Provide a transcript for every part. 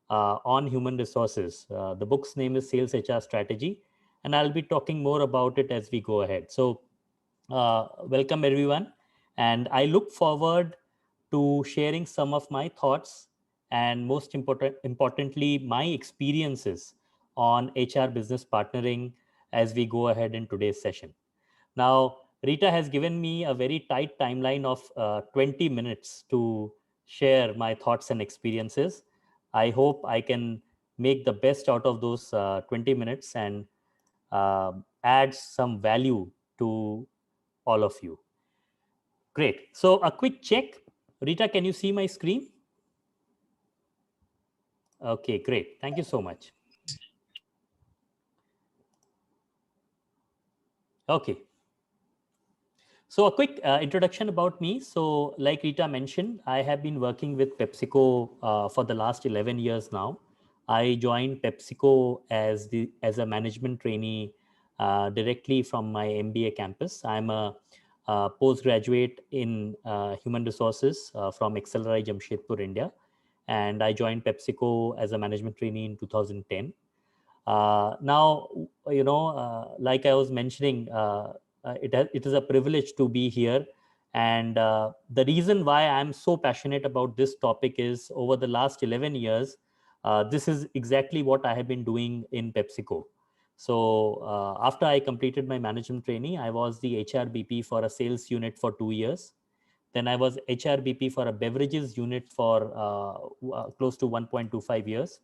on human resources. The book's name is Sales HR Strategy, and I'll be talking more about it as we go ahead. So, welcome everyone, and I look forward to sharing some of my thoughts and importantly, my experiences on HR business partnering as we go ahead in today's session. Now, Rita has given me a very tight timeline of 20 minutes to share my thoughts and experiences. I hope I can make the best out of those 20 minutes and add some value to all of you. Great. So, a quick check. Rita, can you see my screen? Okay, great. Thank you so much. Okay. So a quick introduction about me. So like Rita mentioned, I have been working with PepsiCo for the last 11 years now. I joined PepsiCo as a management trainee directly from my MBA campus. I'm a postgraduate in human resources from Accelerate Jamshedpur, India. And I joined PepsiCo as a management trainee in 2010. Now, like I was mentioning, it is a privilege to be here. And the reason why I'm so passionate about this topic is over the last 11 years, this is exactly what I have been doing in PepsiCo. So after I completed my management training, I was the HRBP for a sales unit for 2 years. Then I was HRBP for a beverages unit for close to 1.25 years.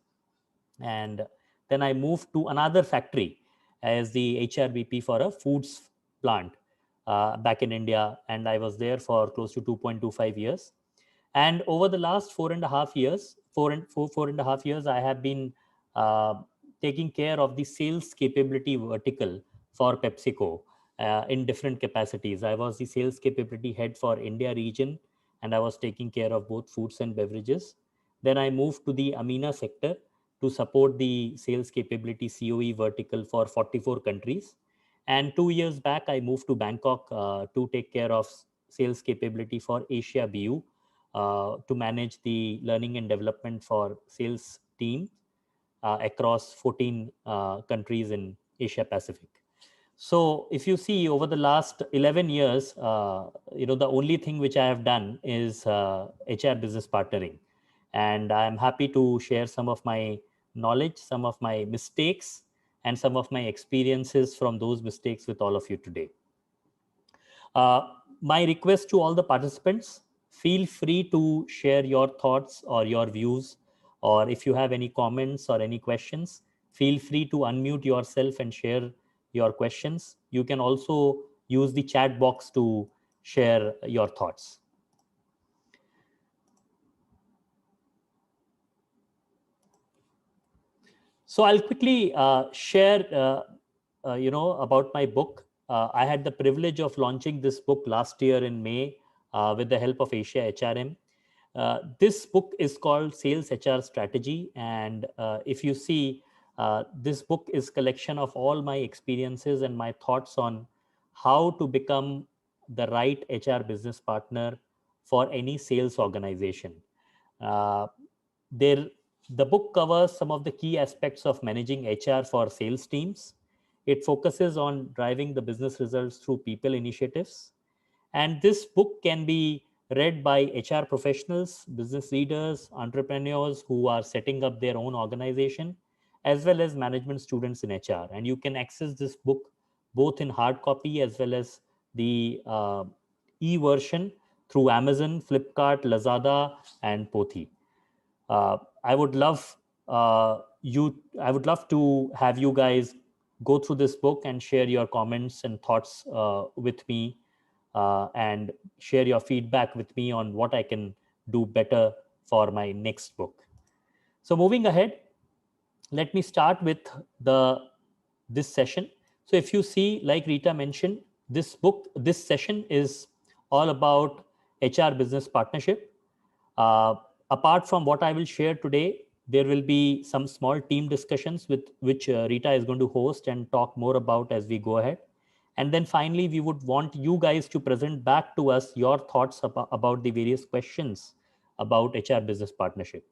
And then I moved to another factory as the HRBP for a foods plant back in India, and I was there for close to 2.25 years. And over the last 4.5 years, 4.5 years, I have been uh, taking care of the sales capability vertical for PepsiCo in different capacities. I was the sales capability head for India region, and I was taking care of both foods and beverages. Then I moved to the AMENA sector to support the sales capability COE vertical for 44 countries. And 2 years back, I moved to Bangkok to take care of sales capability for Asia BU to manage the learning and development for sales team across 14 countries in Asia Pacific. So if you see over the last 11 years, the only thing which I have done is HR business partnering. And I'm happy to share some of my knowledge, some of my mistakes, and some of my experiences from those mistakes with all of you today. Uh, my request to all the participants, feel free to share your thoughts or your views, or if you have any comments or any questions, feel free to unmute yourself and share your questions. You can also use the chat box to share your thoughts. So I'll quickly share, about my book. I had the privilege of launching this book last year in May with the help of Asia HRM. This book is called Sales HR Strategy, and if you see, this book is collection of all my experiences and my thoughts on how to become the right HR business partner for any sales organization. Uh, there, the book covers some of the key aspects of managing HR for sales teams. It focuses on driving the business results through people initiatives. And this book can be read by HR professionals, business leaders, entrepreneurs who are setting up their own organization, as well as management students in HR. And you can access this book both in hard copy as well as the e version through Amazon, Flipkart, Lazada, and Pothi. I would love I would love to have you guys go through this book and share your comments and thoughts with me, and share your feedback with me on what I can do better for my next book. So moving ahead, let me start with the this session. So if you see, like Rita mentioned, this session is all about HR business partnership. uh, Apart from what I will share today, there will be some small team discussions with which Rita is going to host and talk more about as we go ahead. And then finally, we would want you guys to present back to us your thoughts about the various questions about HR business partnership.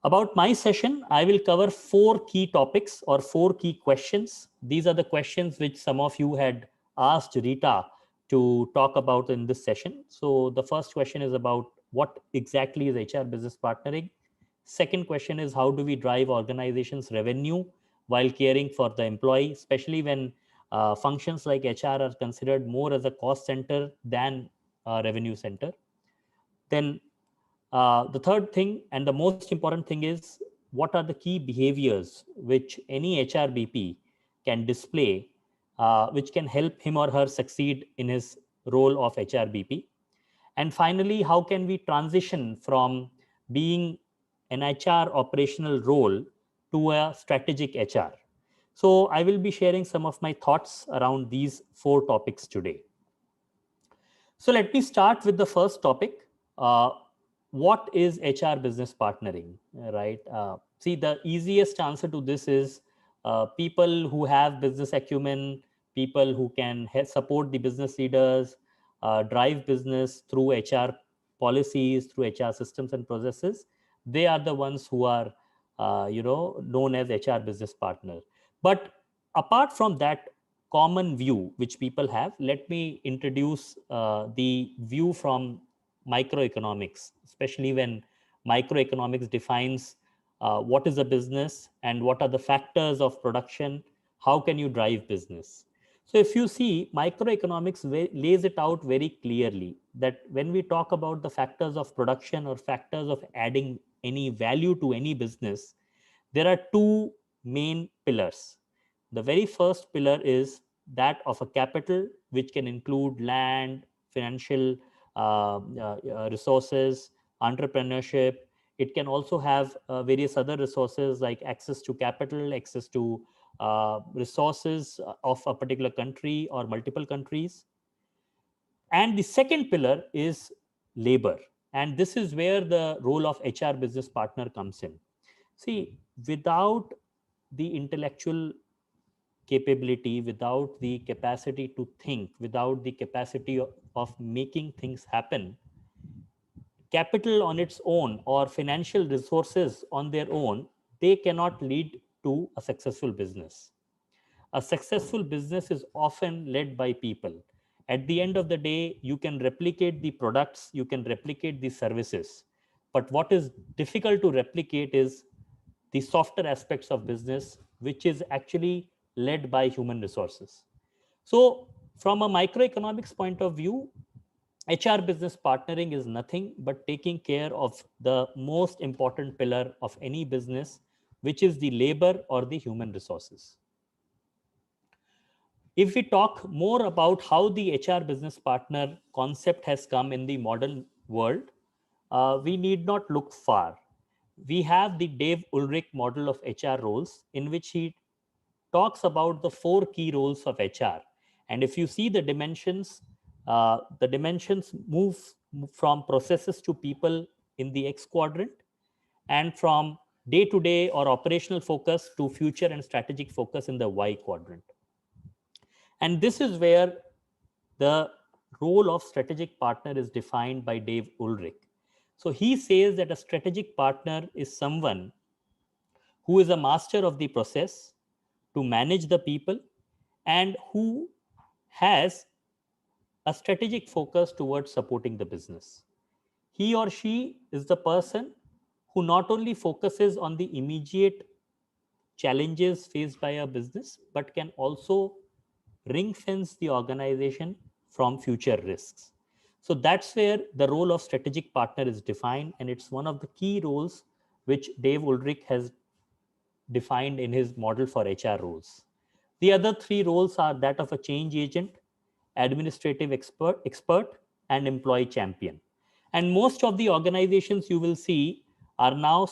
About my session, I will cover 4 key topics or 4 key questions. These are the questions which some of you had asked Rita to talk about in this session. So the first question is about what exactly is HR business partnering? Second question is how do we drive organizations' revenue while caring for the employee, especially when functions like HR are considered more as a cost center than a revenue center. Then the third thing and the most important thing is what are the key behaviors which any HRBP can display, which can help him or her succeed in his role of HRBP. And finally, how can we transition from being an HR operational role to a strategic HR? So I will be sharing some of my thoughts around these 4 topics today. So let me start with the first topic. What is HR business partnering, right? See, the easiest answer to this is people who have business acumen, people who can support the business leaders, drive business through HR policies, through HR systems and processes. They are the ones who are, known as HR business partner. But apart from that common view which people have, let me introduce the view from microeconomics, especially when microeconomics defines what is a business and what are the factors of production, how can you drive business. So if you see, microeconomics lays it out very clearly that when we talk about the factors of production or factors of adding any value to any business, there are 2 main pillars. The very first pillar is that of a capital, which can include land, financial resources, entrepreneurship. It can also have various other resources like access to capital, access to resources of a particular country or multiple countries. And the second pillar is labor. And this is where the role of HR business partner comes in. See, without the intellectual capability, without the capacity to think, without the capacity of making things happen, capital on its own or financial resources on their own, they cannot lead to a successful business. A successful business is often led by people. At the end of the day, you can replicate the products, you can replicate the services. But what is difficult to replicate is the softer aspects of business, which is actually led by human resources. So, from a microeconomics point of view, HR business partnering is nothing but taking care of the most important pillar of any business, which is the labor or the human resources. If we talk more about how the HR business partner concept has come in the modern world, we need not look far. We have the Dave Ulrich model of HR roles, in which he talks about the 4 key roles of HR. And if you see the dimensions move from processes to people in the X quadrant, and from day to day or operational focus to future and strategic focus in the Y quadrant. And this is where the role of strategic partner is defined by Dave Ulrich. So he says that a strategic partner is someone who is a master of the process to manage the people and who has a strategic focus towards supporting the business. He or she is the person who not only focuses on the immediate challenges faced by a business, but can also ring fence the organization from future risks. So that's where the role of strategic partner is defined, and it's one of the key roles which Dave Ulrich has defined in his model for HR roles. The other 3 roles are that of a change agent, administrative expert, and employee champion. And most of the organizations you will see are now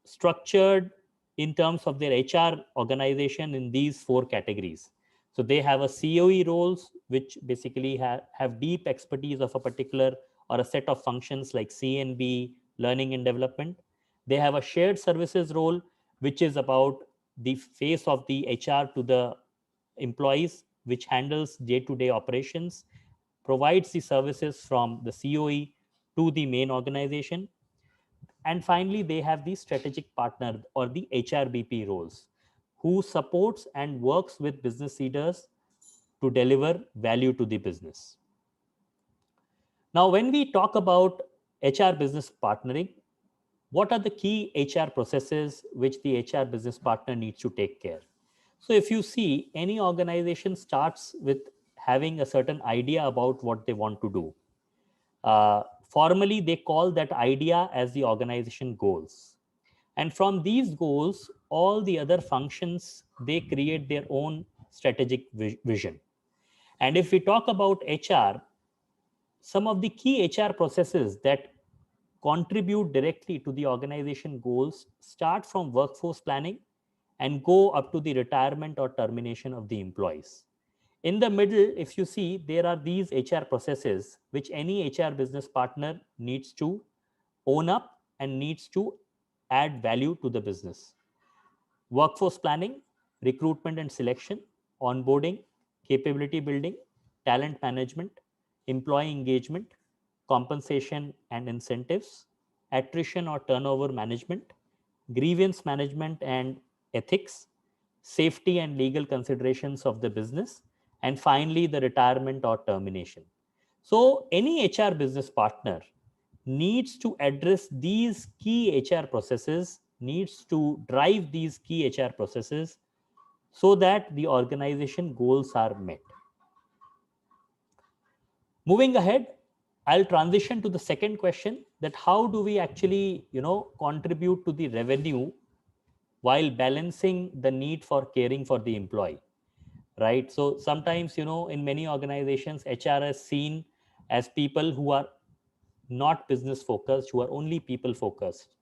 structured in terms of their HR organization in these 4 categories. So they have a COE roles, which basically have deep expertise of a particular or a set of functions like C&B, learning and development. They have a shared services role, which is about the face of the HR to the employees, which handles day-to-day operations, provides the services from the COE to the main organization. And finally, they have the strategic partner or the HRBP roles, who supports and works with business leaders to deliver value to the business. Now, when we talk about HR business partnering, what are the key HR processes which the HR business partner needs to take care? So, if you see, any organization starts with having a certain idea about what they want to do. Formally, they call that idea as the organization goals. And from these goals, all the other functions, they create their own strategic vision. And if we talk about HR, some of the key HR processes that contribute directly to the organization goals start from workforce planning and go up to the retirement or termination of the employees. In the middle, if you see, there are these HR processes which any HR business partner needs to own up and needs to add value to the business. Workforce planning, recruitment and selection, onboarding, capability building, talent management, employee engagement, compensation and incentives, attrition or turnover management, grievance management and ethics, safety and legal considerations of the business, and finally the retirement or termination. So any HR business partner needs to address these key HR processes, needs to drive these key HR processes so that the organization goals are met. Moving ahead, I'll transition to the second question, that how do we actually, contribute to the revenue while balancing the need for caring for the employee, right? So sometimes, in many organizations, HR is seen as people who are not business focused, who are only people focused.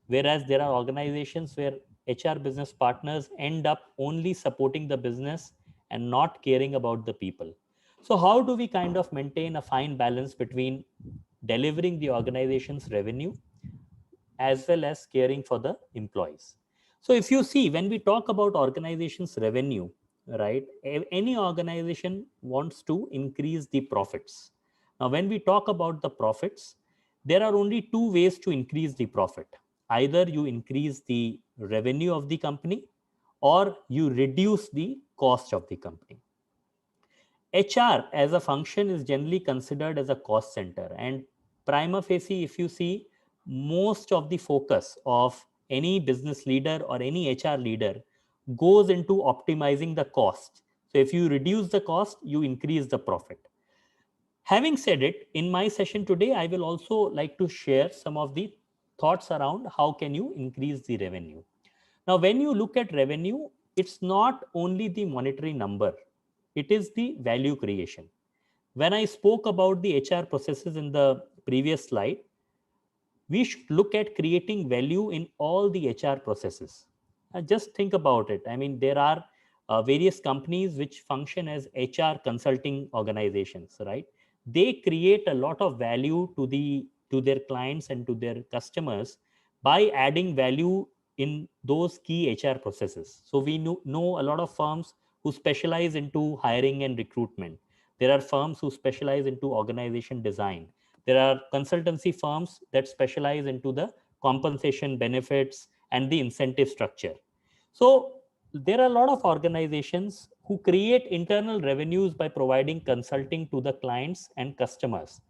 Whereas there are organizations where HR business partners end up only supporting the business and not caring about the people. So, how do we kind of maintain a fine balance between delivering the organization's revenue as well as caring for the employees? So, if you see, when we talk about organization's revenue, right, any organization wants to increase the profits. Now, when we talk about the profits, there are only two ways to increase the profit. Either you increase the revenue of the company or you reduce the cost of the company. HR as a function is generally considered as a cost center, and prima facie, if you see, most of the focus of any business leader or any HR leader goes into optimizing the cost. So if you reduce the cost, you increase the profit. Having said it, in my session today, I will also like to share some of the thoughts around how can you increase the revenue. Now, when you look at revenue, it's not only the monetary number, it is the value creation. When I spoke about the HR processes in the previous slide, we should look at creating value in all the HR processes. Just think about it. I mean, there are various companies which function as HR consulting organizations, right? They create a lot of value to their clients and to their customers by adding value in those key HR processes. So we know a lot of firms who specialize into hiring and recruitment. There are firms who specialize into organization design. There are consultancy firms that specialize into the compensation benefits and the incentive structure. So there are a lot of organizations who create internal revenues by providing consulting to the clients and customers.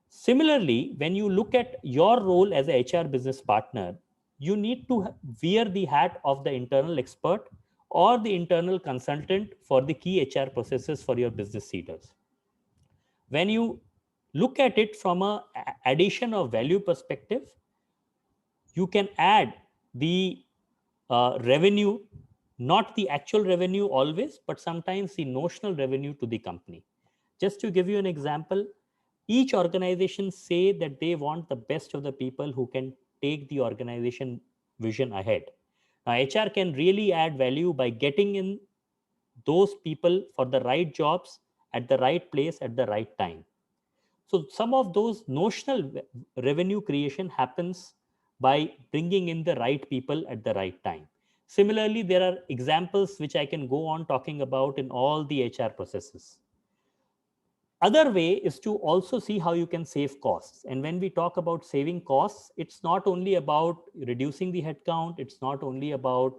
Similarly, when you look at your role as a HR business partner, you need to wear the hat of the internal expert or the internal consultant for the key HR processes for your business leaders. When you look at it from a addition of value perspective, you can add the revenue, not the actual revenue always, but sometimes the notional revenue to the company. Just to give you an example, each organization say that they want the best of the people who can take the organization vision ahead. Now, HR can really add value by getting in those people for the right jobs at the right place at the right time. So some of those notional revenue creation happens by bringing in the right people at the right time. Similarly, there are examples which I can go on talking about in all the HR processes. Other way is to also see how you can save costs. And when we talk about saving costs, it's not only about reducing the headcount, it's not only about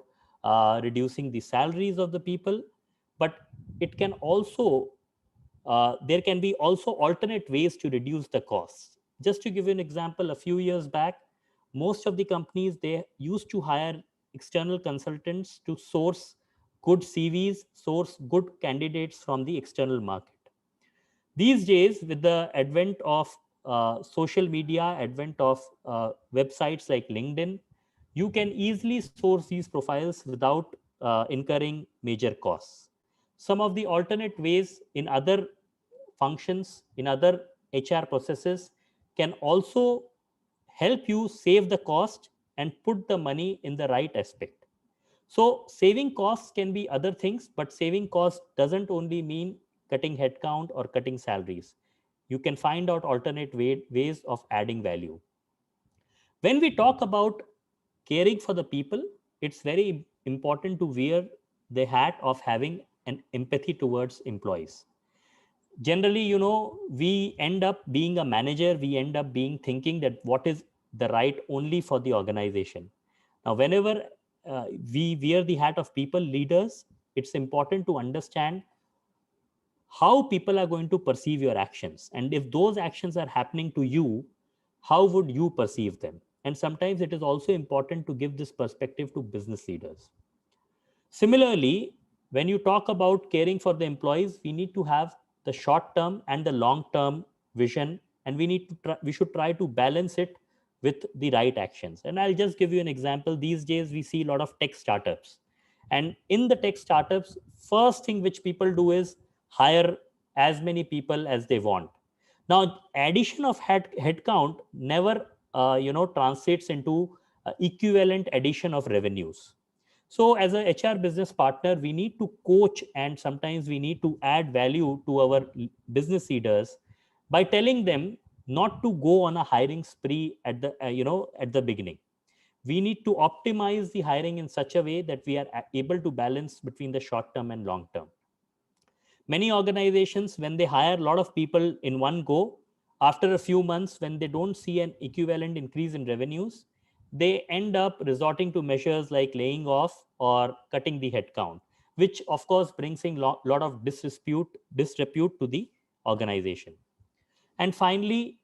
reducing the salaries of the people, but it can also there can be also alternate ways to reduce the costs. Just to give you an example, a few years back, most of the companies, they used to hire external consultants to source good CVs, source good candidates from the external market. These days, with the advent of social media, advent of websites like LinkedIn, you can easily source these profiles without incurring major costs. Some of the alternate ways in other functions, in other HR processes, can also help you save the cost and put the money in the right aspect. So saving costs can be other things, but saving costs doesn't only mean cutting headcount or cutting salaries. You can find out alternate ways of adding value. When we talk about caring for the people, it's very important to wear the hat of having an empathy towards employees. Generally, we end up being a manager, we end up being thinking that what is the right only for the organization. Now, whenever we wear the hat of people leaders, it's important to understand how people are going to perceive your actions, and if those actions are happening to you, how would you perceive them? And sometimes it is also important to give this perspective to business leaders. Similarly, when you talk about caring for the employees, we need to have the short term and the long term vision, and we should try to balance it with the right actions. And I'll just give you an example. These days, we see a lot of tech startups, and in the tech startups, first thing which people do is hire as many people as they want. Now, addition of headcount never translates into equivalent addition of revenues. So as a HR business partner, we need to coach, and sometimes we need to add value to our business leaders by telling them not to go on a hiring spree at the at the beginning. We need to optimize the hiring in such a way that we are able to balance between the short term and long term. Many organizations, when they hire a lot of people in one go, after a few months, when they don't see an equivalent increase in revenues, they end up resorting to measures like laying off or cutting the headcount, which of course brings in a lot of disrepute to the organization. And finally,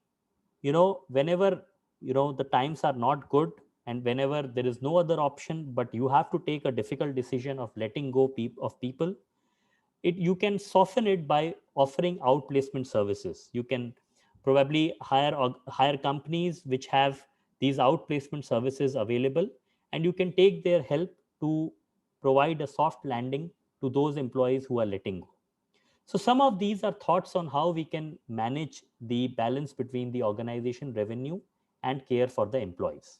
whenever the times are not good, and whenever there is no other option but you have to take a difficult decision of letting go of people, you can soften it by offering outplacement services. You can probably hire companies which have these outplacement services available, and you can take their help to provide a soft landing to those employees who are letting go. So some of these are thoughts on how we can manage the balance between the organization revenue and care for the employees.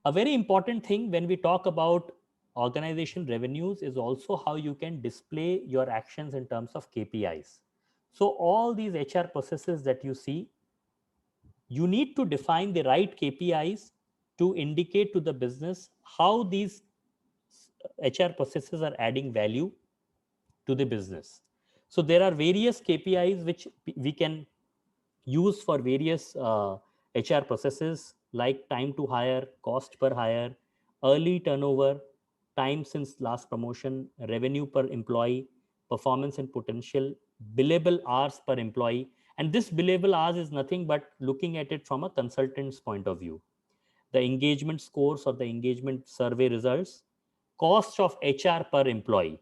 A very important thing when we talk about organization revenues is also how you can display your actions in terms of KPIs. So all these HR processes that you see, you need to define the right KPIs to indicate to the business how these HR processes are adding value to the business. So there are various KPIs which we can use for various HR processes, like time to hire, cost per hire, early turnover, time since last promotion, revenue per employee, performance and potential, billable hours per employee. And this billable hours is nothing but looking at it from a consultant's point of view. The engagement scores or the engagement survey results, cost of HR per employee,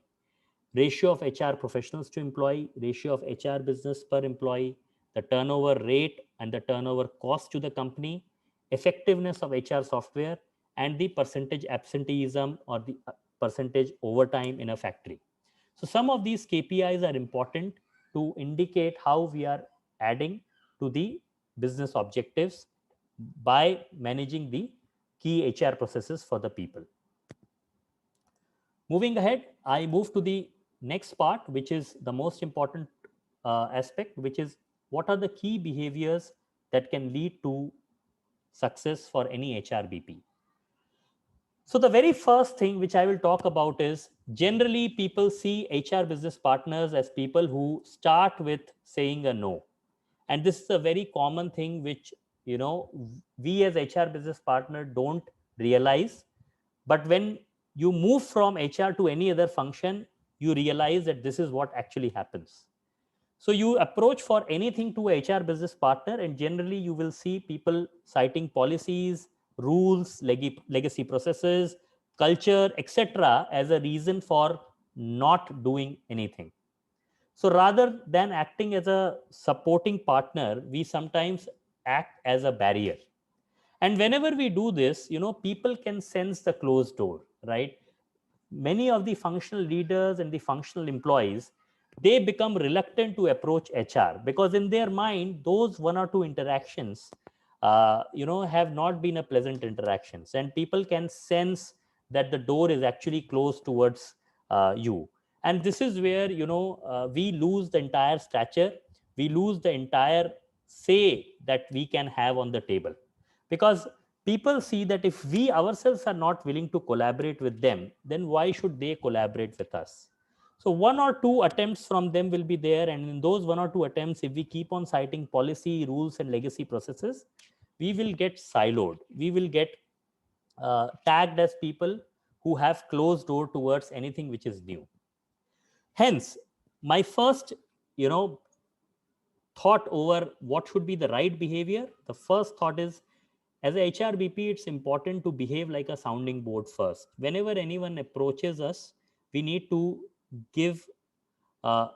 ratio of HR professionals to employee, ratio of HR business per employee, the turnover rate and the turnover cost to the company, effectiveness of HR software, and the percentage absenteeism or the percentage overtime in a factory. So some of these KPIs are important to indicate how we are adding to the business objectives by managing the key HR processes for the people. Moving ahead, I move to the next part, which is the most important aspect, which is what are the key behaviors that can lead to success for any HRBP. So the very first thing which I will talk about is Generally, people see HR business partners as people who start with saying a no. And this is a very common thing which, we as HR business partner don't realize. But when you move from HR to any other function, you realize that this is what actually happens. So you approach for anything to a HR business partner, and generally you will see people citing policies, rules, legacy processes, culture, etc., as a reason for not doing anything. So rather than acting as a supporting partner, we sometimes act as a barrier. And whenever we do this, people can sense the closed door, right? Many of the functional leaders and the functional employees, they become reluctant to approach HR because in their mind those one or two interactions have not been a pleasant interactions, and people can sense that the door is actually closed towards you. And this is where we lose the entire stature, we lose the entire say that we can have on the table, because people see that if we ourselves are not willing to collaborate with them, then why should they collaborate with us? So one or two attempts from them will be there, and in those one or two attempts, if we keep on citing policy, rules, and legacy processes, we will get siloed, we will get tagged as people who have closed door towards anything which is new. Hence, my first you know thought over what should be the right behavior, the first thought is, as a HRBP, it's important to behave like a sounding board first. Whenever anyone approaches us, we need to give uh,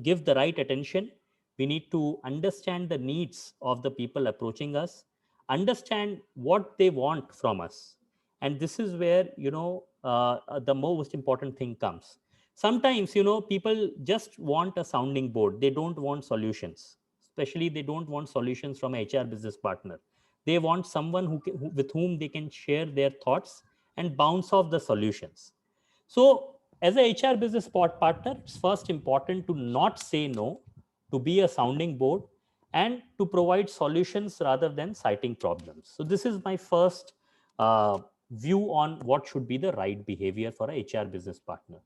give the right attention. We need to understand the needs of the people approaching us, understand what they want from us, and this is where the most important thing comes. Sometimes people just want a sounding board. They don't want solutions. Especially, they don't want solutions from a HR business partner. They want someone with whom they can share their thoughts and bounce off the solutions. So, as a HR business partner, it's first important to not say no, to be a sounding board, and to provide solutions rather than citing problems. So, this is my first view on what should be the right behavior for a HR business partner.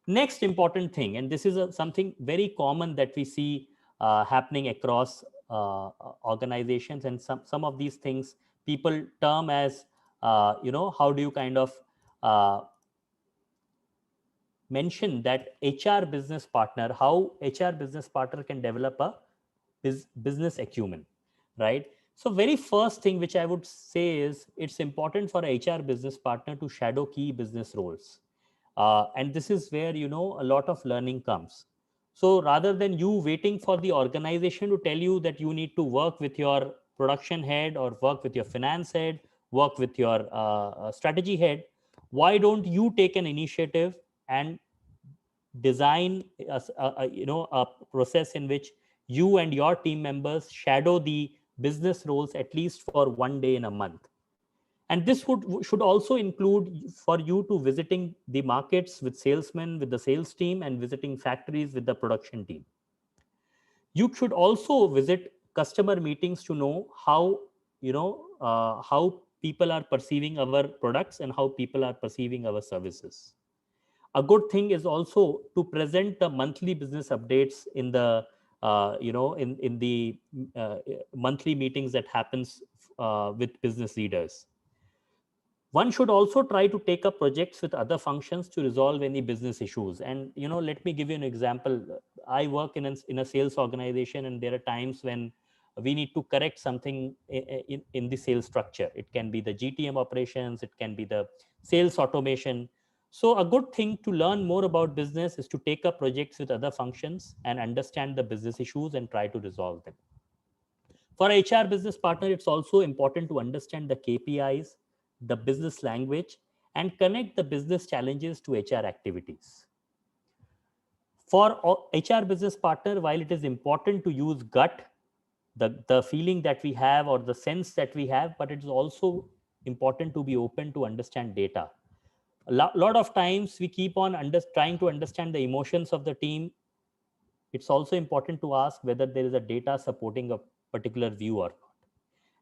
Next important thing, and this is something very common that we see happening across organizations, and some of these things people term as, how do you kind of mention that HR business partner, how HR business partner can develop a business acumen, right? So very first thing which I would say is, it's important for a HR business partner to shadow key business roles. And this is where, a lot of learning comes. So rather than you waiting for the organization to tell you that you need to work with your production head or work with your finance head, work with your strategy head, why don't you take an initiative and design a process in which you and your team members shadow the business roles at least for one day in a month. And this should also include for you to visiting the markets with salesmen, with the sales team, and visiting factories with the production team. You should also visit customer meetings to know how people are perceiving our products and how people are perceiving our services. A good thing is also to present the monthly business updates in the in the monthly meetings that happens with business leaders. One should also try to take up projects with other functions to resolve any business issues. And let me give you an example. I work in a sales organization, and there are times when we need to correct something in the sales structure. It can be the GTM operations, it can be the sales automation. So a good thing to learn more about business is to take up projects with other functions and understand the business issues and try to resolve them. For HR business partner, it's also important to understand the KPIs, the business language, and connect the business challenges to HR activities. For HR business partner, while it is important to use gut, the feeling that we have or the sense that we have, but it is also important to be open to understand data. A lot of times we keep on trying to understand the emotions of the team. It's also important to ask whether there is a data supporting a particular view or not.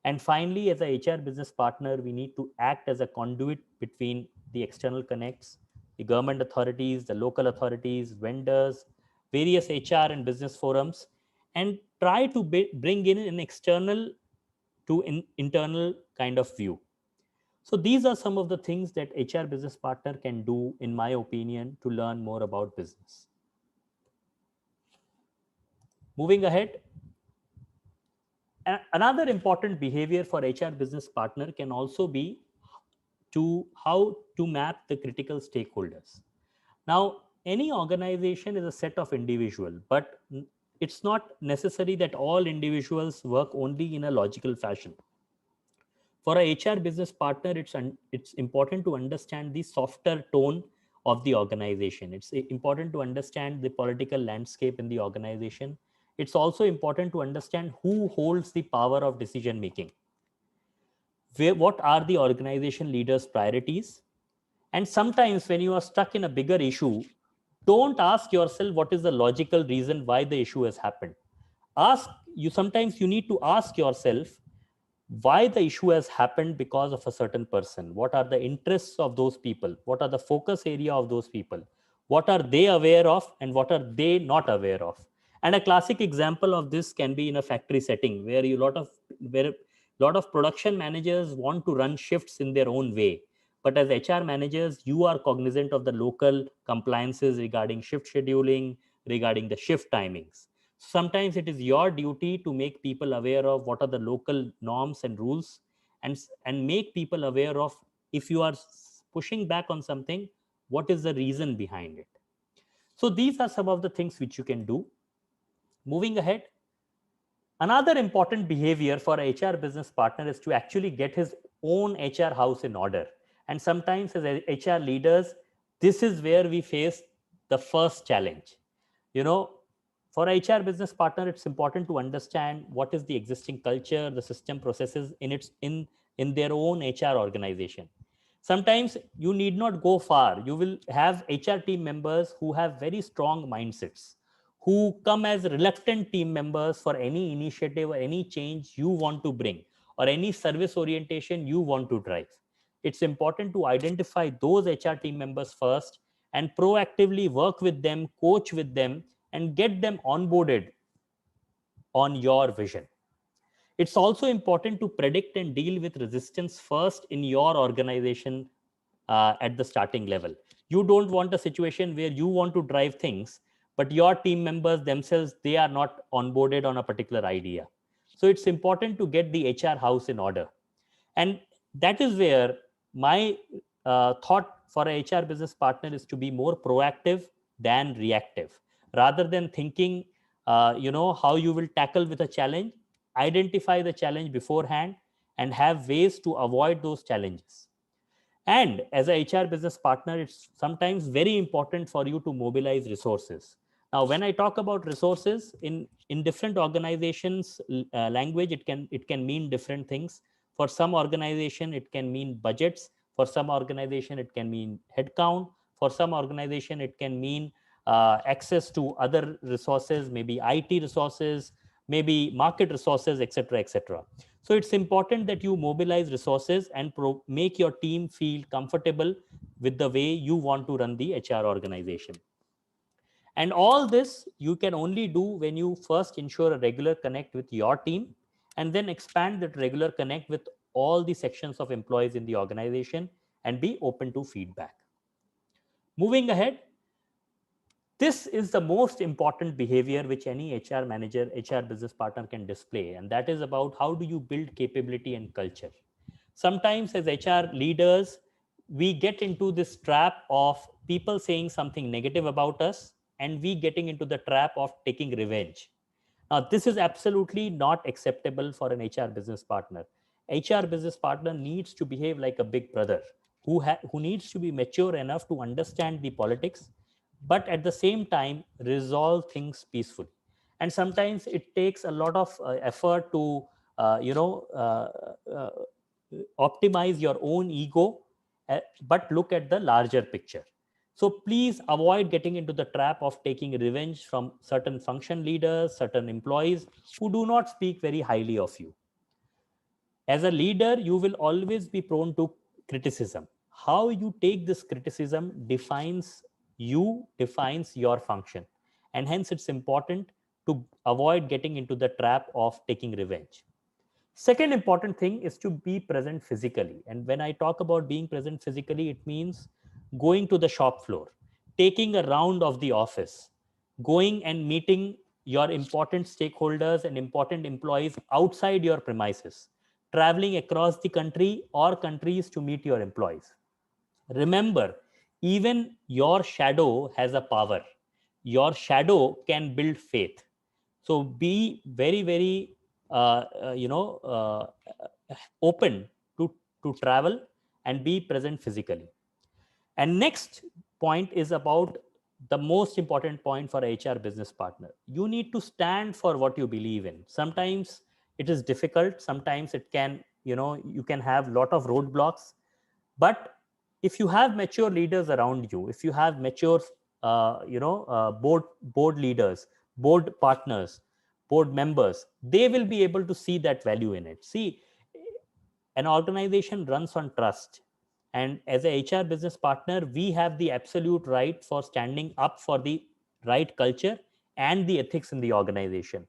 And finally, as a HR business partner, we need to act as a conduit between the external connects, the government authorities, the local authorities, vendors, various HR and business forums, and try to bring in an external to internal kind of view. So these are some of the things that HR business partner can do, in my opinion, to learn more about business. Moving ahead, another important behavior for HR business partner can also be to how to map the critical stakeholders. Now, any organization is a set of individuals, but it's not necessary that all individuals work only in a logical fashion. For a HR business partner, it's important to understand the softer tone of the organization. It's important to understand the political landscape in the organization. It's also important to understand who holds the power of decision making. What are the organization leaders' priorities? And sometimes when you are stuck in a bigger issue, don't ask yourself what is the logical reason why the issue has happened. Sometimes you need to ask yourself why the issue has happened because of a certain person. What are the interests of those people? What are the focus area of those people? What are they aware of and what are they not aware of? And a classic example of this can be in a factory setting where a lot of production managers want to run shifts in their own way. But as HR managers, you are cognizant of the local compliances regarding shift scheduling, regarding the shift timings. Sometimes it is your duty to make people aware of what are the local norms and rules, and make people aware of, if you are pushing back on something, what is the reason behind it. So these are some of the things which you can do. Moving ahead, another important behavior for a HR business partner is to actually get his own HR house in order. And sometimes as HR leaders, this is where we face the first challenge. For a HR business partner, it's important to understand what is the existing culture, the system processes in their own HR organization. Sometimes you need not go far. You will have HR team members who have very strong mindsets, who come as reluctant team members for any initiative or any change you want to bring, or any service orientation you want to drive. It's important to identify those HR team members first and proactively work with them, coach with them, and get them onboarded on your vision. It's also important to predict and deal with resistance first in your organization at the starting level. You don't want a situation where you want to drive things, but your team members themselves, they are not onboarded on a particular idea. So it's important to get the HR house in order. And that is where my thought for a HR business partner is to be more proactive than reactive. Rather than thinking, how you will tackle with a challenge, identify the challenge beforehand and have ways to avoid those challenges. And as a HR business partner, it's sometimes very important for you to mobilize resources. Now, when I talk about resources in different organizations, language, it can mean different things. For some organization, it can mean budgets. For some organization, it can mean headcount. For some organization, it can mean access to other resources, maybe IT resources, maybe market resources, etc., etc. So it's important that you mobilize resources and make your team feel comfortable with the way you want to run the HR organization. And all this you can only do when you first ensure a regular connect with your team, and then expand that regular connect with all the sections of employees in the organization, and be open to feedback. Moving ahead, this is the most important behavior which any HR manager, HR business partner can display, and that is about how do you build capability and culture. Sometimes as HR leaders, we get into this trap of people saying something negative about us, and we getting into the trap of taking revenge. Now, this is absolutely not acceptable for an HR business partner. HR business partner needs to behave like a big brother who needs to be mature enough to understand the politics, but at the same time resolve things peacefully. And sometimes it takes a lot of effort to uh, you know uh, uh, optimize your own ego, but look at the larger picture. So please avoid getting into the trap of taking revenge from certain function leaders, certain employees who do not speak very highly of you. As a leader, you will always be prone to criticism. how you take this criticism defines your function. And hence it's important to avoid getting into the trap of taking revenge. Second important thing is to be present physically. And when I talk about being present physically, it means going to the shop floor, taking a round of the office, going and meeting your important stakeholders and important employees outside your premises, traveling across the country or countries to meet your employees. Remember, even your shadow has a power. Your shadow can build faith. So be very, very, open to travel and be present physically. And next point is about the most important point for a HR business partner. You need to stand for what you believe in. Sometimes it is difficult. Sometimes it can, you can have a lot of roadblocks. But if you have mature leaders around you, if you have mature, board leaders, board partners, board members, they will be able to see that value in it. See, an organization runs on trust. And as a HR business partner, we have the absolute right for standing up for the right culture and the ethics in the organization.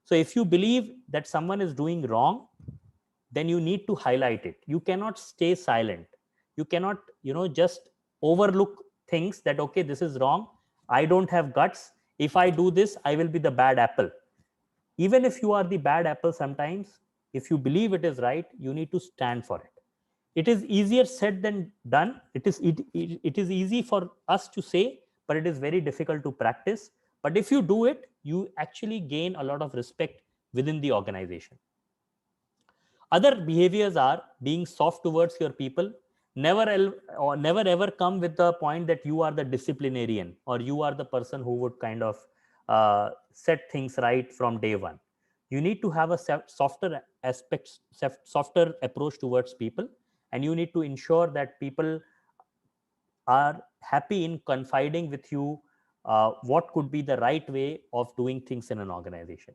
So if you believe that someone is doing wrong, then you need to highlight it. You cannot stay silent. You cannot, just overlook things that, okay, this is wrong. I don't have guts. If I do this, I will be the bad apple. Even if you are the bad apple sometimes, if you believe it is right, you need to stand for it. It is easier said than done. It is easy for us to say, but it is very difficult to practice. But if you do it, you actually gain a lot of respect within the organization. Other behaviors are being soft towards your people. Never ever come with the point that you are the disciplinarian or you are the person who would kind of set things right from day one. You need to have a softer approach towards people, and you need to ensure that people are happy in confiding with you what could be the right way of doing things in an organization.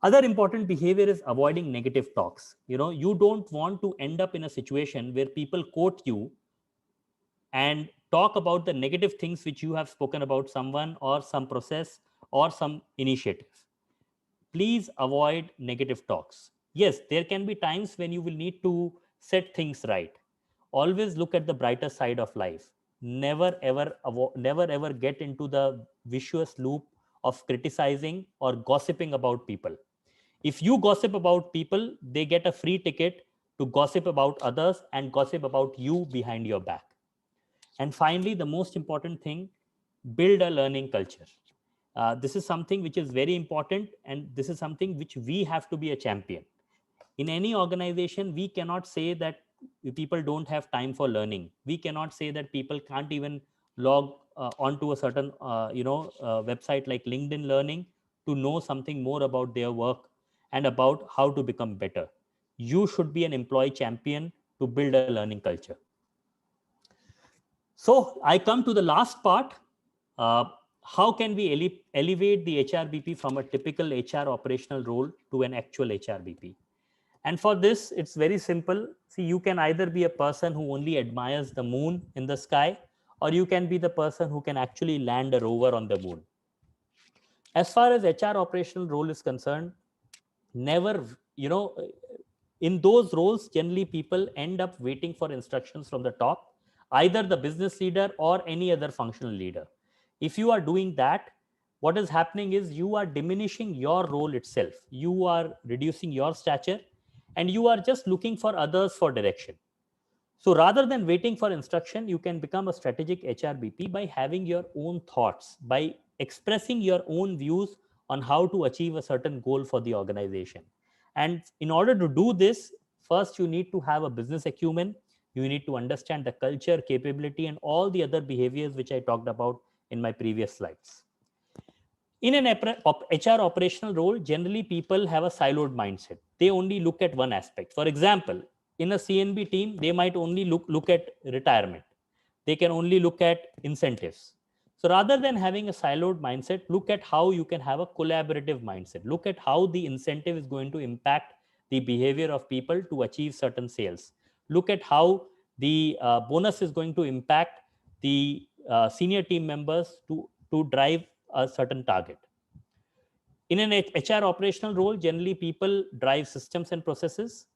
Other important behavior is avoiding negative talks. You don't want to end up in a situation where people quote you and talk about the negative things which you have spoken about someone or some process or some initiative. Please avoid negative talks. Yes, there can be times when you will need to set things right. Always look at the brighter side of life. Never ever get into the vicious loop of criticizing or gossiping about people. If you gossip about people, they get a free ticket to gossip about others and gossip about you behind your back. And finally, the most important thing, build a learning culture. This is something which is very important, and this is something which we have to be a champion. In any organization, we cannot say that people don't have time for learning. We cannot say that people can't even log onto a certain website like LinkedIn Learning to know something more about their work and about how to become better. You should be an employee champion to build a learning culture. So I come to the last part. Uh, how can we elevate the HRBP from a typical HR operational role to an actual HRBP? And for this, it's very simple. See, you can either be a person who only admires the moon in the sky, or you can be the person who can actually land a rover on the moon. As far as HR operational role is concerned, never, in those roles, generally people end up waiting for instructions from the top, either the business leader or any other functional leader. If you are doing that, what is happening is you are diminishing your role itself. You are reducing your stature and you are just looking for others for direction. So rather than waiting for instruction, you can become a strategic HRBP by having your own thoughts, by expressing your own views on how to achieve a certain goal for the organization. And in order to do this, first you need to have a business acumen. You need to understand the culture, capability, and all the other behaviors which I talked about in my previous slides. In an HR operational role, generally people have a siloed mindset. They only look at one aspect. For example, in a CNB team, they might only look at retirement. They can only look at incentives. So rather than having a siloed mindset, look at how you can have a collaborative mindset. Look at how the incentive is going to impact the behavior of people to achieve certain sales. Look at how the bonus is going to impact the senior team members to drive a certain target. In an HR operational role, generally people drive systems and processes,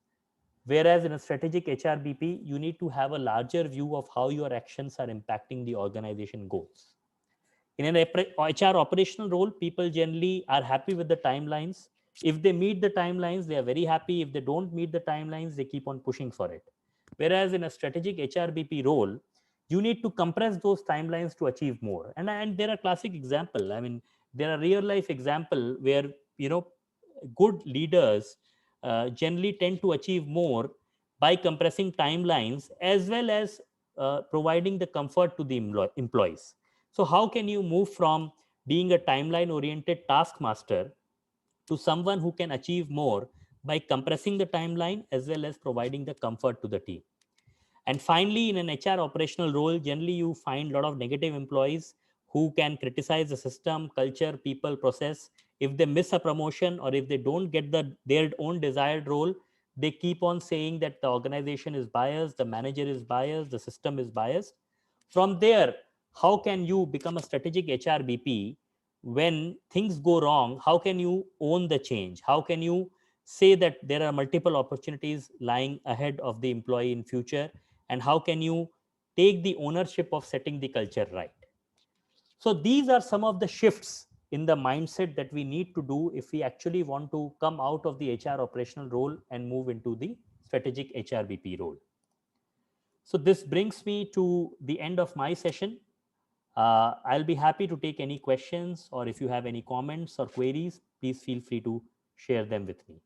whereas in a strategic HRBP, you need to have a larger view of how your actions are impacting the organization goals. In an HR operational role, people generally are happy with the timelines. If they meet the timelines, they are very happy. If they don't meet the timelines, they keep on pushing for it. Whereas in a strategic HRBP role, you need to compress those timelines to achieve more. And there are classic example. I mean, there are real life example where, you know, good leaders generally tend to achieve more by compressing timelines as well as providing the comfort to the employees. So how can you move from being a timeline oriented taskmaster to someone who can achieve more by compressing the timeline as well as providing the comfort to the team? And finally, in an HR operational role, generally you find a lot of negative employees who can criticize the system, culture, people, process. If they miss a promotion or if they don't get their own desired role, they keep on saying that the organization is biased, the manager is biased, the system is biased. From there, how can you become a strategic HRBP when things go wrong? How can you own the change? How can you say that there are multiple opportunities lying ahead of the employee in future, and how can you take the ownership of setting the culture right? So these are some of the shifts in the mindset that we need to do if we actually want to come out of the HR operational role and move into the strategic HRBP role. So this brings me to the end of my session. I'll be happy to take any questions, or if you have any comments or queries, please feel free to share them with me.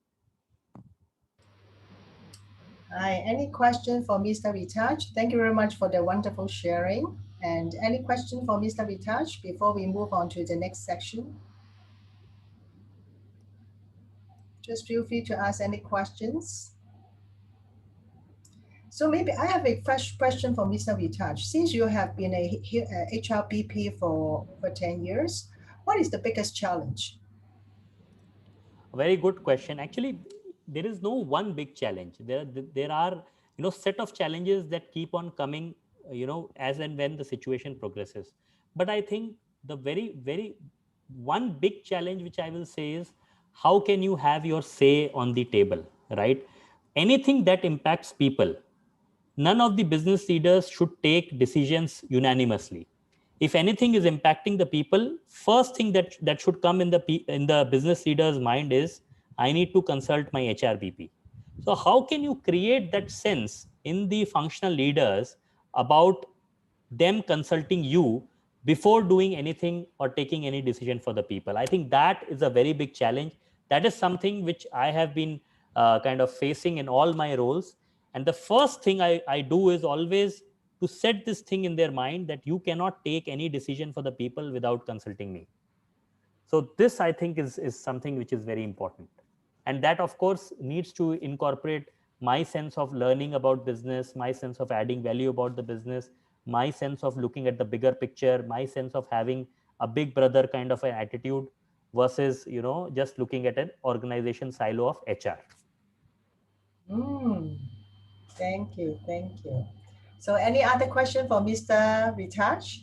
Hi, any question for Mr. Vitaj? Thank you very much for the wonderful sharing. And any question for Mr. Vitaj before we move on to the next section? Just feel free to ask any questions. So maybe I have a fresh question for Mr. Vitaj. Since you have been a HRBP for over 10 years, what is the biggest challenge? A very good question. Actually, there is no one big challenge. There are, you know, set of challenges that keep on coming, you know, as and when the situation progresses. But I think the very one big challenge which I will say is, how can you have your say on the table, right? Anything that impacts people, none of the business leaders should take decisions unanimously. If anything is impacting the people, first thing that should come in the business leader's mind is, I need to consult my HRBP. So how can you create that sense in the functional leaders about them consulting you before doing anything or taking any decision for the people? I think that is a very big challenge. That is something which I have been kind of facing in all my roles. And the first thing I do is always to set this thing in their mind that you cannot take any decision for the people without consulting me. So this, I think, is something which is very important. And that, of course, needs to incorporate my sense of learning about business, my sense of adding value about the business, my sense of looking at the bigger picture, my sense of having a big brother kind of an attitude versus, you know, just looking at an organization silo of HR. Mm, thank you, thank you. So any other question for Mr. Vitaj?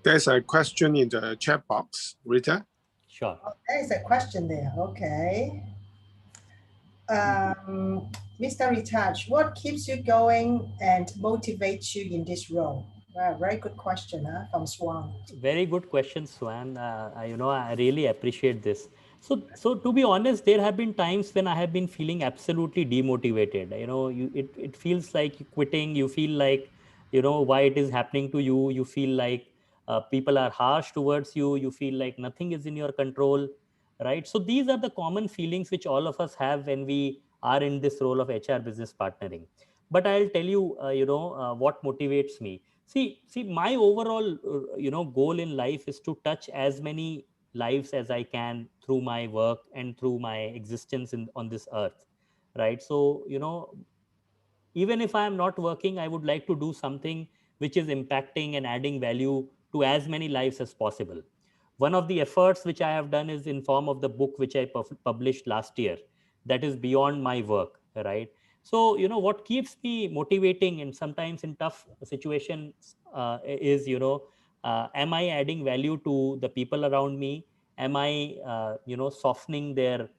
There's a question in the chat box, Rita. Sure. Oh, there is a question there. Okay. Mr. Vitaj, what keeps you going and motivates you in this role? Wow, very good question, from Swan. Very good question, Swan. You know, I really appreciate this. So to be honest, there have been times when I have been feeling absolutely demotivated. You know, it feels like quitting. You feel like, you know, why it is happening to you. You feel like people are harsh towards you. You feel like nothing is in your control, right? So these are the common feelings which all of us have when we are in this role of HR business partnering. But I'll tell you, what motivates me. See, my overall, you know, goal in life is to touch as many lives as I can through my work and through my existence on this earth, right? So, you know, even if I am not working, I would like to do something which is impacting and adding value to as many lives as possible. One of the efforts which I have done is in form of the book which I published last year, that is Beyond My Work, right? So, what keeps me motivating and sometimes in tough situations is, am I adding value to the people around me? Am I, softening their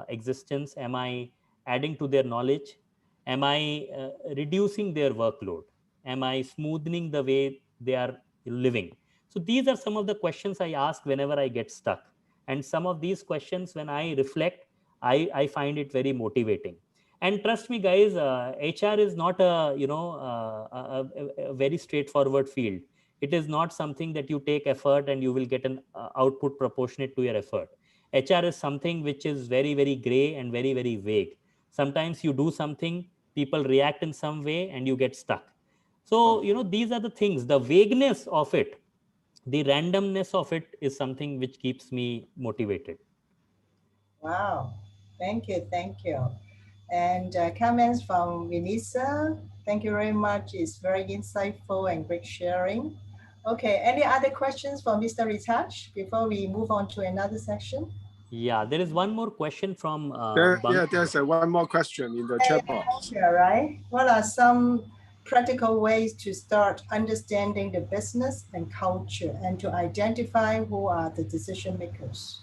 existence? Am I adding to their knowledge? Am I reducing their workload? Am I smoothing the way they are living? So these are some of the questions I ask whenever I get stuck. And some of these questions, when I reflect, I find it very motivating. And trust me, guys, HR is not a very straightforward field. It is not something that you take effort and you will get an output proportionate to your effort. HR is something which is very, very gray and very, very vague. Sometimes you do something, people react in some way, and you get stuck. So, these are the things. The vagueness of it, the randomness of it is something which keeps me motivated. Wow. Thank you. Thank you. And comments from Vanessa. Thank you very much. It's very insightful and great sharing. Okay. Any other questions for Mr. Rithaj before we move on to another section? Yeah, there is one more question from there's one more question in the chat box. Yeah, right. What are some practical ways to start understanding the business and culture and to identify who are the decision makers?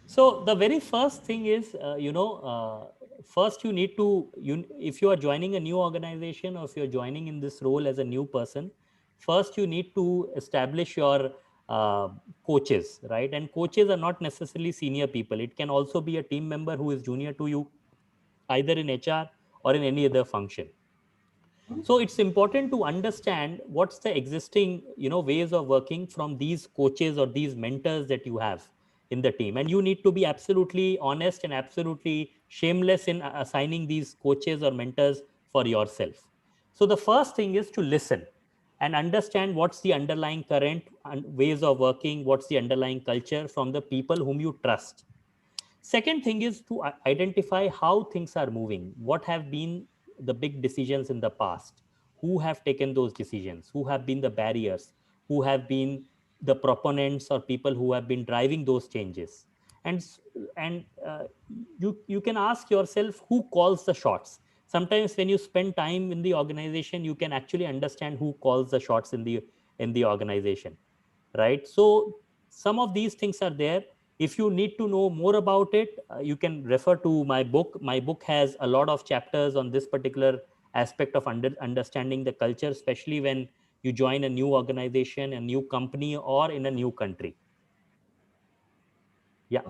So the very first thing is, first you need to, if you are joining a new organization or if you're joining in this role as a new person, first you need to establish your coaches, right? And coaches are not necessarily senior people. It can also be a team member who is junior to you, either in HR or in any other function. So it's important to understand what's the existing, ways of working from these coaches or these mentors that you have in the team. And you need to be absolutely honest and absolutely shameless in assigning these coaches or mentors for yourself. So the first thing is to listen and understand what's the underlying current and ways of working, what's the underlying culture from the people whom you trust. Second thing is to identify how things are moving, what have been the big decisions in the past, who have taken those decisions, who have been the barriers, who have been the proponents or people who have been driving those changes. And you can ask yourself who calls the shots. Sometimes when you spend time in the organization, you can actually understand who calls the shots in the organization, right? So some of these things are there. If you need to know more about it, you can refer to my book. My book has a lot of chapters on this particular aspect of understanding the culture, especially when you join a new organization, a new company, or in a new country. Yeah.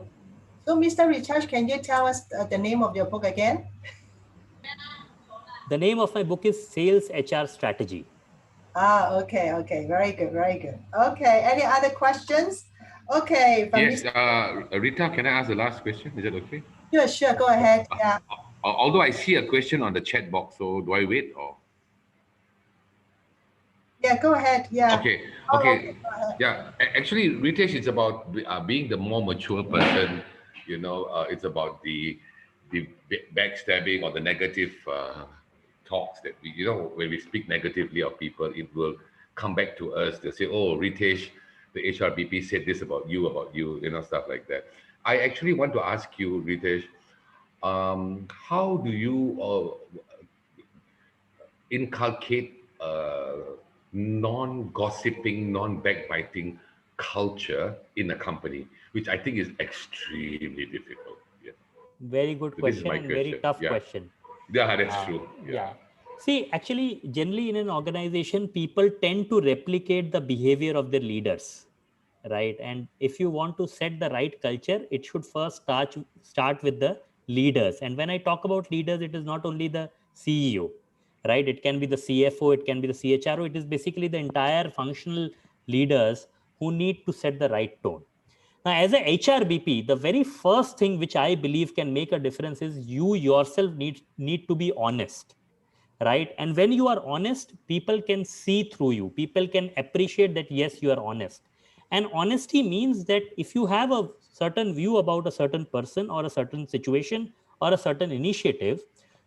So, Mr. Richard, can you tell us the name of your book again? The name of my book is Sales HR Strategy. Ah, okay, okay, very good, very good. Okay, any other questions? Okay. Yes, Rita, can I ask the last question? Is that okay? Sure, sure, go ahead. Yeah. Although I see a question on the chat box, so do I wait or? Yeah, go ahead. Yeah. Okay, okay. Yeah, actually, Ritesh, it's about being the more mature person. It's about the backstabbing or the negative talks that when we speak negatively of people, it will come back to us. They'll say, "Oh, Ritesh, the HRBP said this about you, stuff like that." I actually want to ask you, Ritesh, how do you inculcate non-gossiping, non-backbiting culture in a company, which I think is extremely difficult. Yeah. Very good question and very tough question. Yeah, that's true. Yeah. See, actually, generally in an organization, people tend to replicate the behavior of their leaders, right? And if you want to set the right culture, it should first start with the leaders. And when I talk about leaders, it is not only the CEO, right? It can be the CFO, it can be the CHRO. It is basically the entire functional leaders who need to set the right tone. Now, as a HRBP, the very first thing which I believe can make a difference is you yourself need to be honest, right? And when you are honest, people can see through you. People can appreciate that, yes, you are honest. And honesty means that if you have a certain view about a certain person or a certain situation or a certain initiative,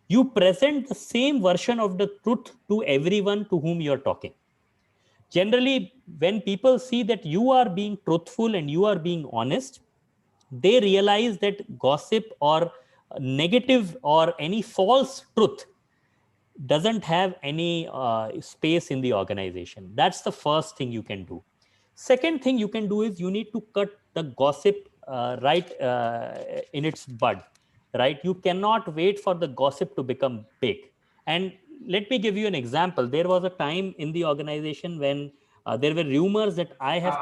you present the same version of the truth to everyone to whom you're talking. Generally, when people see that you are being truthful and you are being honest, they realize that gossip or negative or any false truth doesn't have any space in the organization. That's the first thing you can do. Second thing you can do is you need to cut the gossip right in its bud, right? You cannot wait for the gossip to become big. And let me give you an example. There was a time in the organization when there were rumors that I have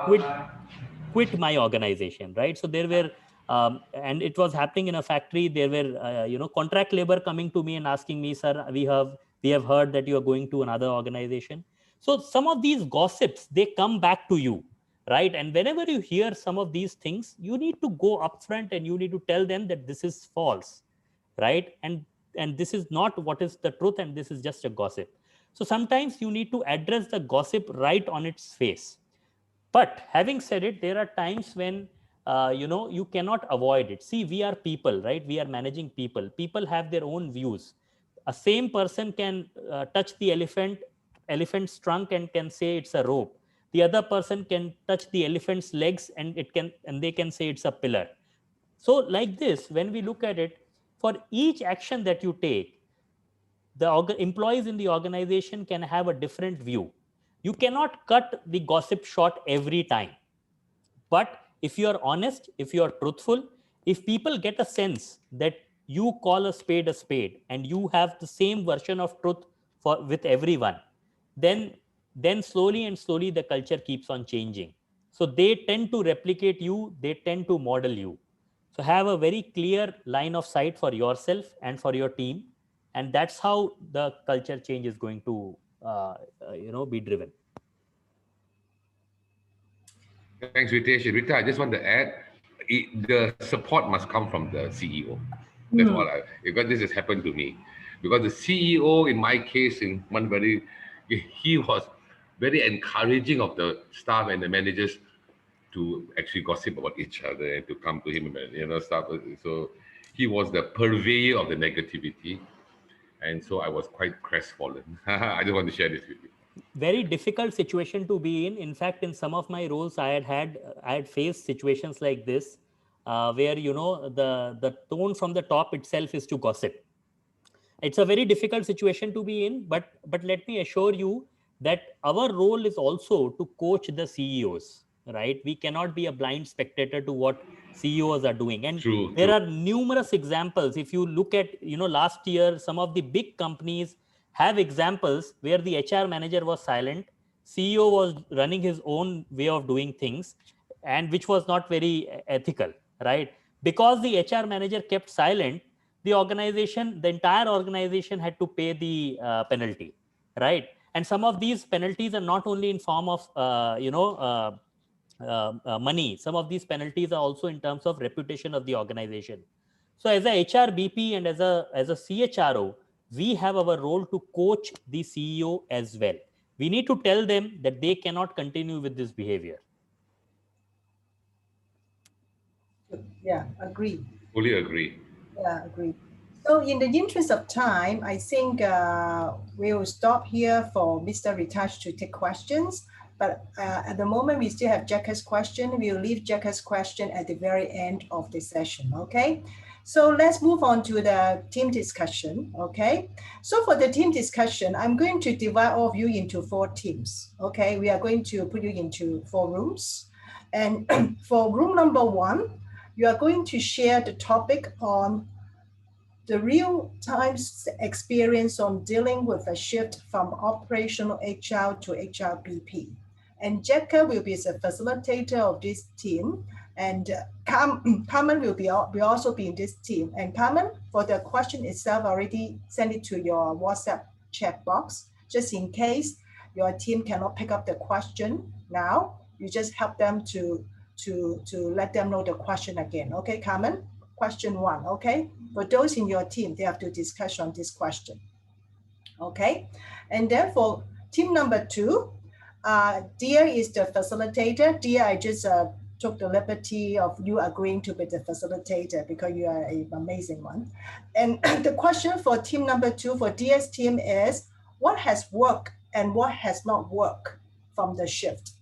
quit my organization, right? So there were, and it was happening in a factory. There were, contract labor coming to me and asking me, sir, we have heard that you are going to another organization. So some of these gossips, they come back to you, right? And whenever you hear some of these things, you need to go upfront and you need to tell them that this is false, right? And this is not what is the truth, and this is just a gossip. So sometimes you need to address the gossip right on its face. But having said it, there are times when you cannot avoid it. See, we are people, right? We are managing people. People have their own views. A same person can touch the elephant's trunk and can say it's a rope. The other person can touch the elephant's legs and they can say it's a pillar. So like this, when we look at it, for each action that you take, the employees in the organization can have a different view. You cannot cut the gossip short every time. But if you are honest, if you are truthful, if people get a sense that you call a spade and you have the same version of truth with everyone, then slowly and slowly the culture keeps on changing. So they tend to replicate you, they tend to model you. So have a very clear line of sight for yourself and for your team. And that's how the culture change is going to be driven. Thanks, Ritesh. Rita, I just want to add, the support must come from the CEO. That's all. Because this has happened to me. Because the CEO, in my case, he was very encouraging of the staff and the managers to actually gossip about each other and to come to him and stuff. So he was the purveyor of the negativity. And so I was quite crestfallen. I just want to share this with you. Very difficult situation to be in. In fact, in some of my roles, I had faced situations like this, where the tone from the top itself is to gossip. It's a very difficult situation to be in, but let me assure you that our role is also to coach the CEOs, right? We cannot be a blind spectator to what CEOs are doing. And there are numerous examples. If you look at, last year, some of the big companies have examples where the HR manager was silent, CEO was running his own way of doing things, and which was not very ethical, right? Because the HR manager kept silent, the entire organization had to pay the penalty, right? And some of these penalties are not only in form of, money. Some of these penalties are also in terms of reputation of the organization. So as a HRBP and as a CHRO, we have our role to coach the CEO as well. We need to tell them that they cannot continue with this behavior. Yeah, agree. Fully agree. Yeah, agree. So in the interest of time, I think we will stop here for Mr. Ritesh to take questions. But at the moment, we still have Jacka's question. We'll leave Jacka's question at the very end of the session, okay? So let's move on to the team discussion, okay? So for the team discussion, I'm going to divide all of you into 4 teams, okay? We are going to put you into 4 rooms. And for room number 1, you are going to share the topic on the real-time experience on dealing with a shift from operational HR to HRBP. And Jacka will be the facilitator of this team. And Carmen will also be in this team. And Carmen, for the question itself, already send it to your WhatsApp chat box, just in case your team cannot pick up the question now. You just help them to let them know the question again. Okay, Carmen? Question 1, okay? For those in your team, they have to discuss on this question, okay? And then for team number 2, Dia is the facilitator. Dia, I just took the liberty of you agreeing to be the facilitator because you are an amazing one. And the question for team number 2, for Dia's team is, what has worked and what has not worked from the shift?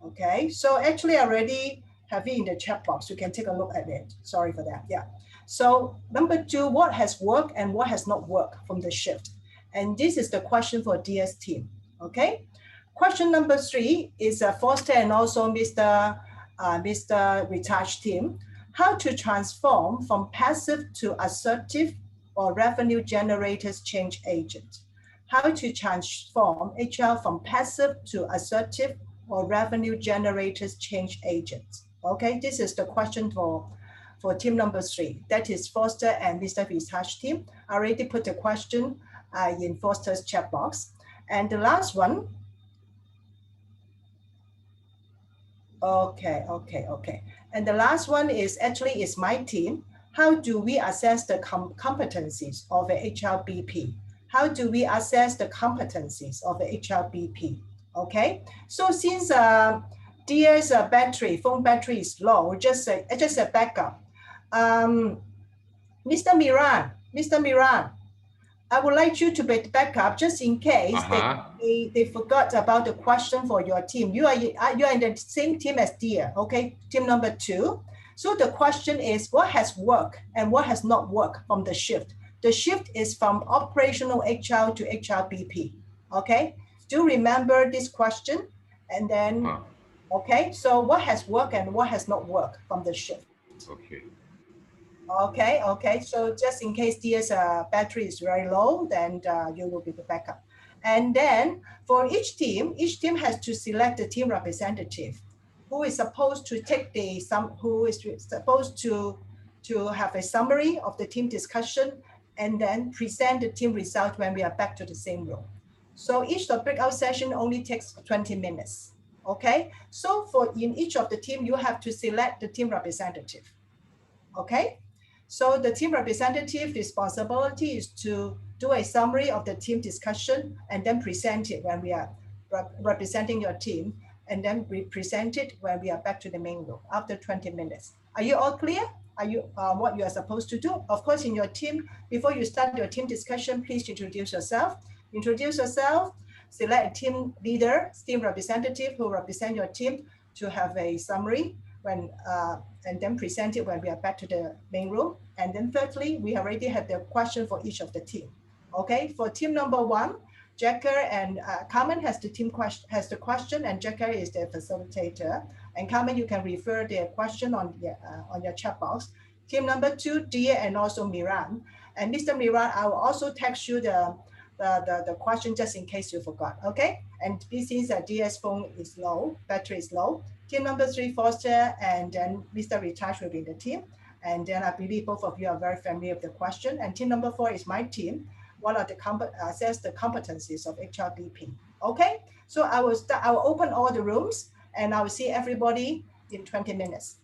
Okay, so actually I already have it in the chat box. You can take a look at it. Sorry for that, yeah. So number 2, what has worked and what has not worked from the shift? And this is the question for DS team, okay? Question number 3 is Foster and also Mr. Retouch team. How to transform from passive to assertive or revenue generators change agent. How to transform HR from passive to assertive or revenue generators change agents. Okay, this is the question for team number 3. That is Foster and Mr. Retouch team. I already put the question in Foster's chat box. And the last one, okay. And the last one is actually is my team. How do we assess the competencies of a HRBP? How do we assess the competencies of a HRBP? Okay, so since DS phone battery is low, just a backup. Mr. Miran, I would like you to back up just in case they forgot about the question for your team. You are in the same team as Dia, okay? Team number 2. So the question is, what has worked and what has not worked from the shift? The shift is from operational HR to HRBP, okay? Do remember this question? And then, okay, so what has worked and what has not worked from the shift? Okay, so just in case Dia's battery is very low, then you will be the backup. And then for each team has to select the team representative who is supposed to take who is supposed to have a summary of the team discussion and then present the team result when we are back to the same room. So each of the breakout session only takes 20 minutes. Okay, so in each of the team, you have to select the team representative. Okay, so the team representative responsibility is to do a summary of the team discussion and then present it when we are representing your team, and then we present it when we are back to the main room after 20 minutes. Are you all clear? Are you what you are supposed to do? Of course, in your team, before you start your team discussion, please introduce yourself. Select a team leader, team representative who represent your team to have a summary when and then present it when we are back to the main room. And then thirdly, we already have the question for each of the team. Okay, for team number 1, Jacker and Carmen has the question, and Jacker is the facilitator. And Carmen, you can refer the question on your chat box. Team number 2, Dia and also Miran. And Mr. Miran, I will also text you the question just in case you forgot. Okay, and this is Dia's phone is low, battery is low. Team number 3, Foster, and then Mr. Retouch will be in the team. And then I believe both of you are very familiar with the question. And team number 4 is my team. What are the assess the competencies of HRBP? Okay, so I will open all the rooms and I will see everybody in 20 minutes.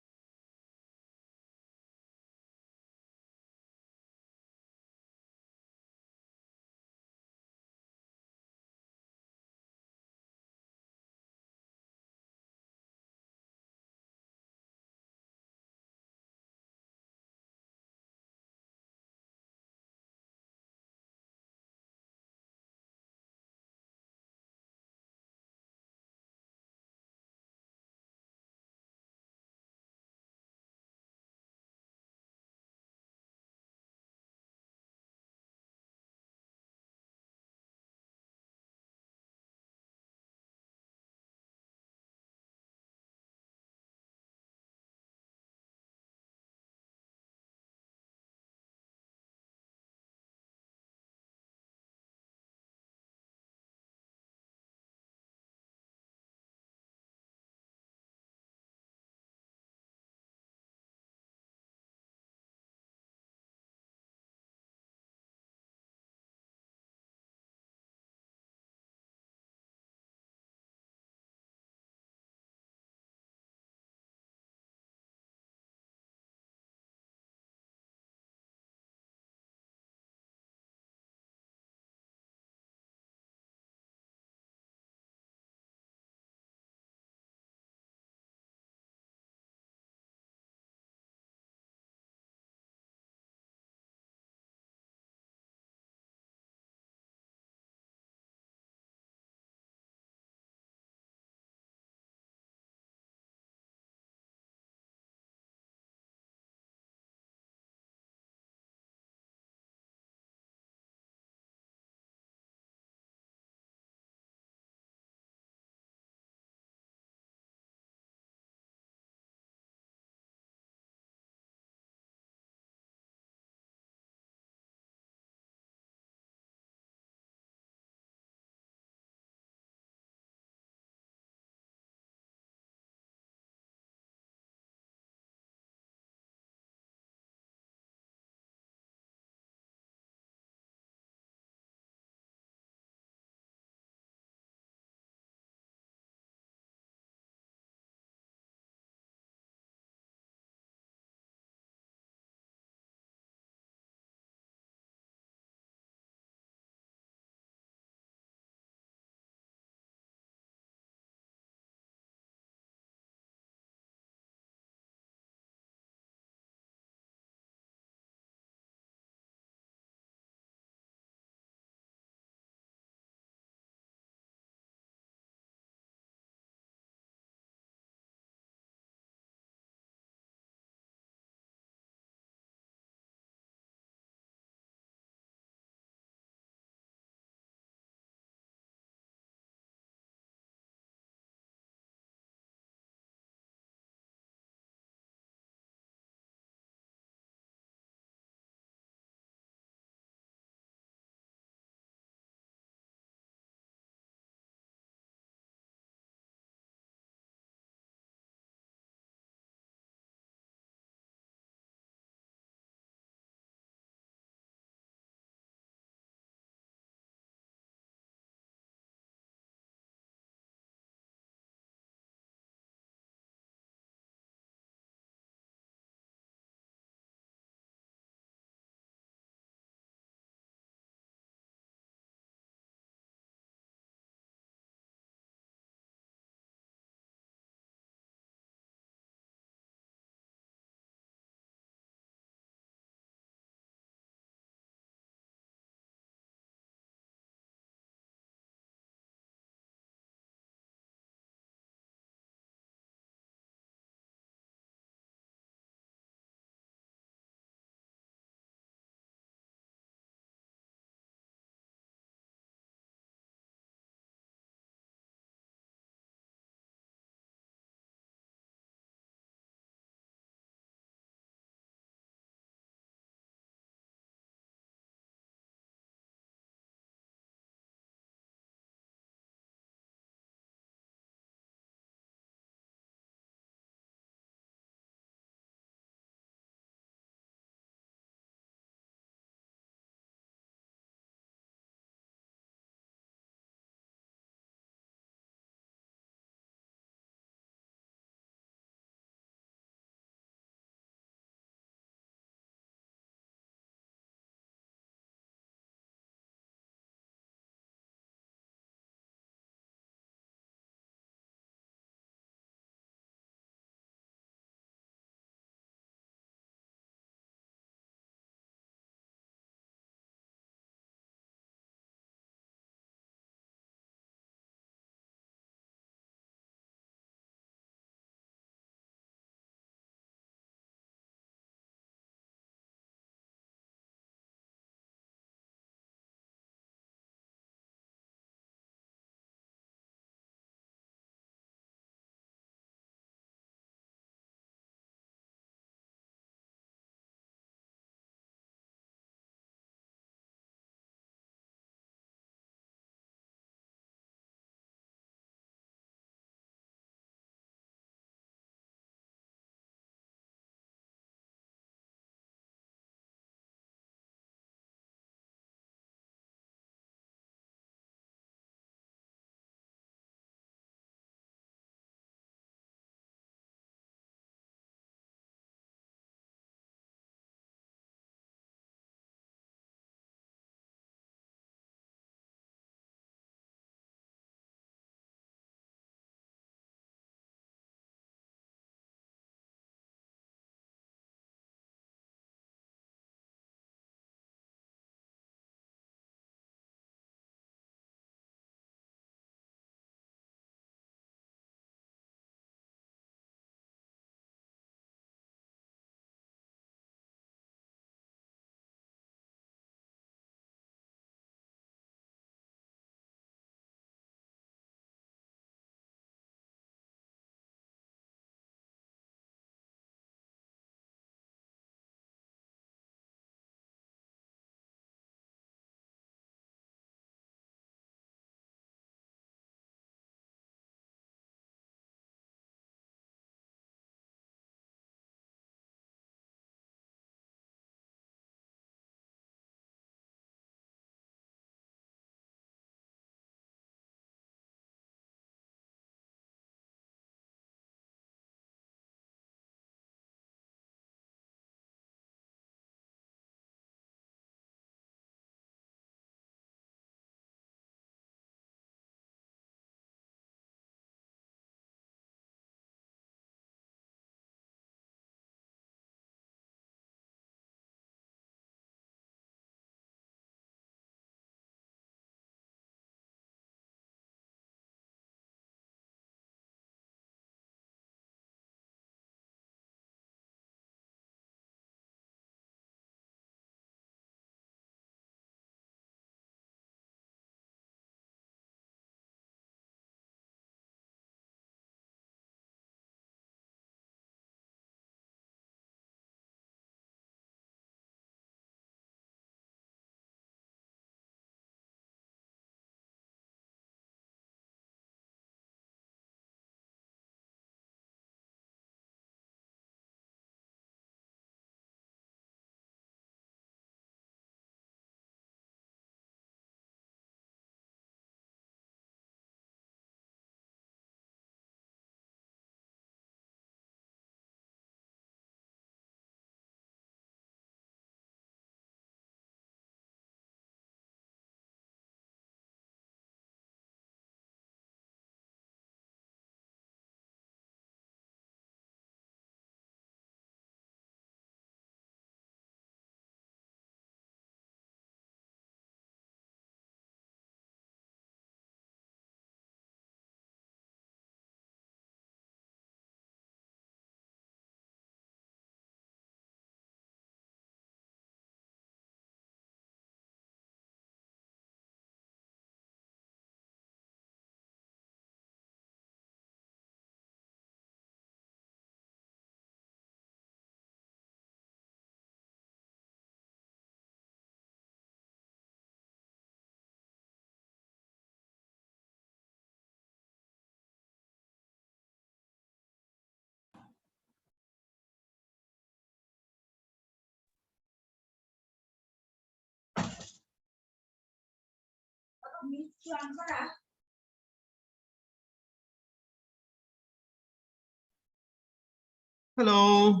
Hello.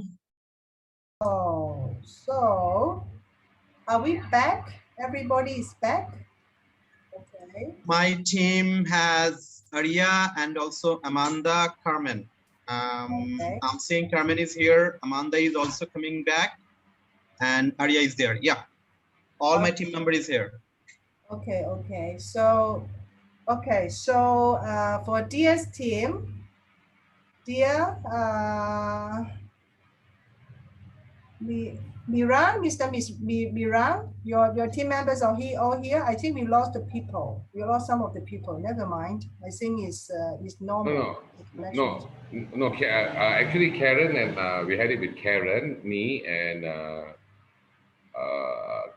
Oh, so are we back? Everybody is back? Okay. My team has Arya and also Amanda, Carmen. Okay. I'm seeing Carmen is here. Amanda is also coming back, and Arya is there. Yeah, all my team member is here. Okay, okay. So, for Dia's team, Dia, Miran, Miran, your team members are all here. I think we lost the people. We lost some of the people. Never mind. I think it's normal. No. Actually, Karen and we had it with Karen, me, and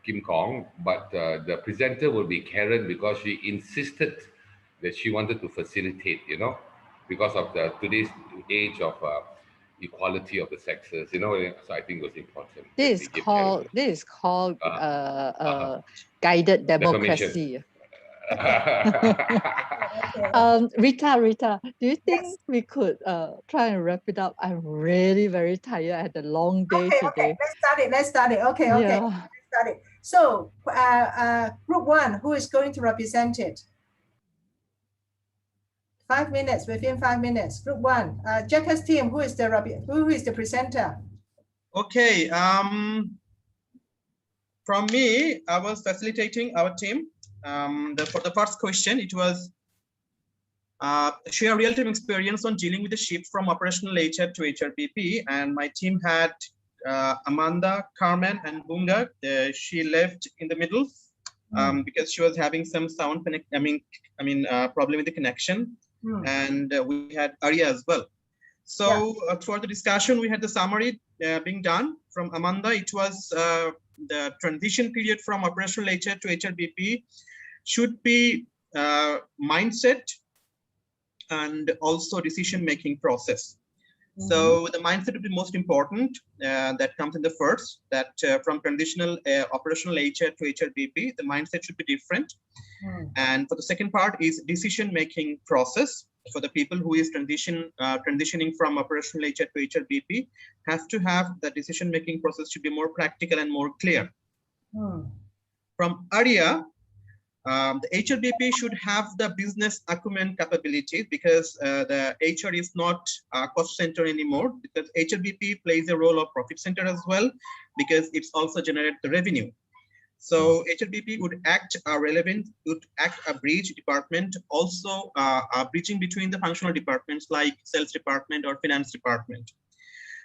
Kim Kong. But the presenter will be Karen because she insisted that she wanted to facilitate. Because of today's age of equality of the sexes. So I think it was important. This is called guided Defamation. democracy. Okay. Rita, do you think Yes. we could try and wrap it up? I'm really very tired. I had a long day today. Okay. Let's start it. Okay. Yeah. Let's start it. So, group one, who is going to represent it? 5 minutes, within 5 minutes. Group one, Jacka's team, who is the presenter? Okay. From me, I was facilitating our team. For the first question, it was share real-time experience on dealing with the shift from operational HR to HRBP, and my team had Amanda, Carmen, and Bunga. She left in the middle because she was having some sound problem with the connection, and we had Arya as well. So throughout the discussion, we had the summary being done from Amanda. It was the transition period from operational HR to HRBP should be mindset and also decision-making process. So the mindset would be most important. That comes in the first, that from transitional operational HR to HRBP, the mindset should be different. And for the second part is decision-making process. For the people who is transitioning from operational HR to HRBP, has to have the decision-making process should be more practical and more clear. From Arya, the HRBP should have the business acumen capabilities, because the HR is not a cost center anymore, because HRBP plays a role of profit center as well, because it's also generate the revenue. So HRBP would act would act a bridge department, also bridging between the functional departments like sales department or finance department.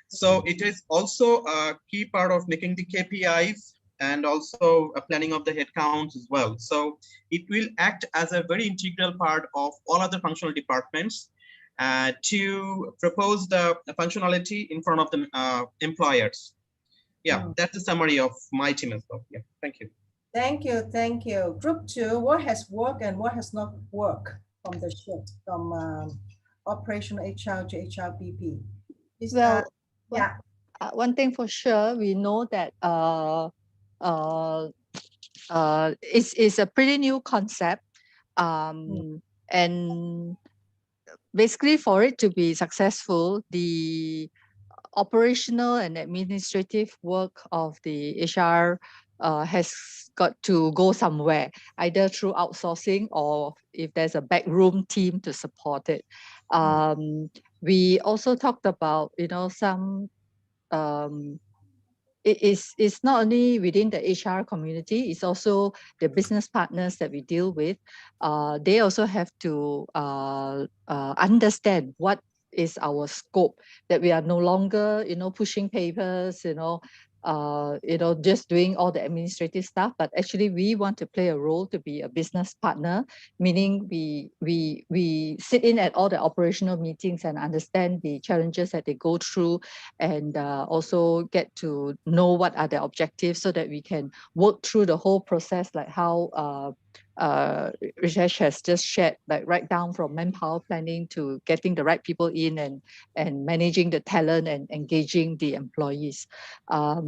So it is also a key part of making the KPIs and also a planning of the headcounts as well. So it will act as a very integral part of all other functional departments to propose the functionality in front of the employers. Yeah, that's the summary of my team as well. Yeah, thank you. Thank you. Group two, what has worked and what has not worked from the shift from operational HR to HRBP? One thing for sure, we know that it's a pretty new concept, and basically for it to be successful, the operational and administrative work of the HR has got to go somewhere, either through outsourcing or if there's a backroom team to support it. We also talked about, some it's not only within the HR community, it's also the business partners that we deal with. They also have to understand what is our scope, that we are no longer, pushing papers, just doing all the administrative stuff, but actually we want to play a role to be a business partner, meaning we sit in at all the operational meetings and understand the challenges that they go through, and also get to know what are the objectives so that we can work through the whole process, like how Ritesh has just shared, like right down from manpower planning to getting the right people in and managing the talent and engaging the employees. I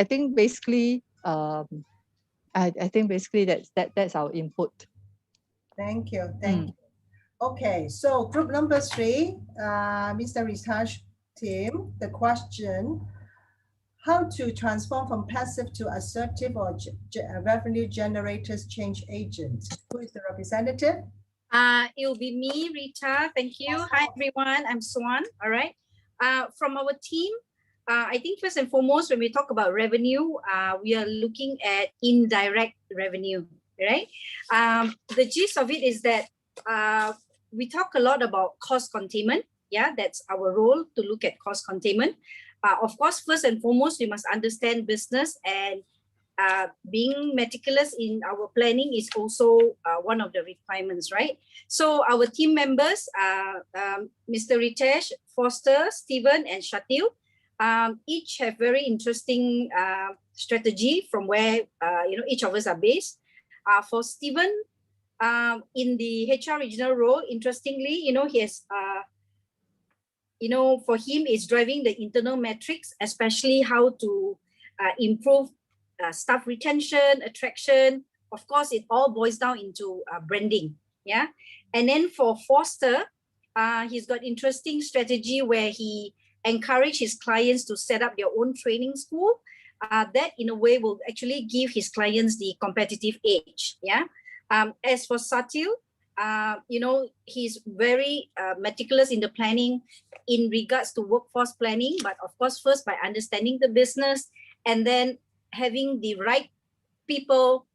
think basically I think basically that's our input. Thank you. Thank you. Okay, so group number 3, Mr. Ritash team, the question, how to transform from passive to assertive or revenue generators change agent? Who is the representative? It will be me, Rita. Thank you. Hi, everyone. I'm Swan. All right. From our team, I think first and foremost, when we talk about revenue, we are looking at indirect revenue, right? The gist of it is that we talk a lot about cost containment. Yeah, that's our role, to look at cost containment. Of course, first and foremost, we must understand business, and being meticulous in our planning is also one of the requirements, right? So our team members, Mr. Ritesh, Foster, Stephen, and Shatil, each have very interesting strategy from where each of us are based. For Stephen, in the HR regional role, interestingly, he has for him, it's driving the internal metrics, especially how to improve staff retention, attraction. Of course, it all boils down into branding. Yeah. And then for Foster, he's got interesting strategy where he encourage his clients to set up their own training school. That in a way will actually give his clients the competitive edge. Yeah. As for Satil, he's very meticulous in the planning in regards to workforce planning, but of course, first by understanding the business and then having the right people,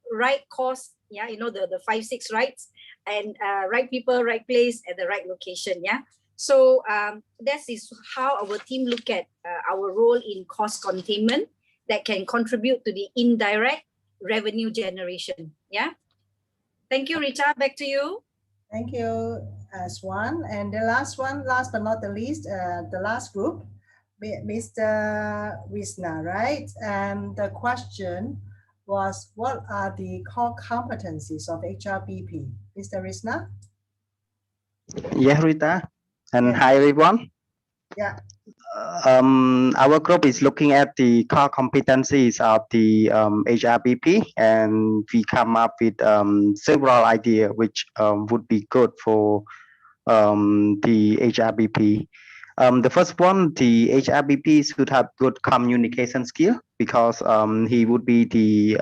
right cost, yeah, the 5, 6 rights, and right people, right place at the right location, yeah. So that is how our team look at our role in cost containment that can contribute to the indirect revenue generation, yeah. Thank you, Rita. Back to you. Thank you, Swan. And the last one, last but not the least, the last group, Mr. Wisna, right? And the question was, what are the core competencies of HRBP? Mr. Wisna? Yeah, Rita. And hi, everyone. Yeah. Our group is looking at the core competencies of the HRBP, and we come up with several ideas which would be good for the HRBP. The first one, the HRBP should have good communication skill, because he would be the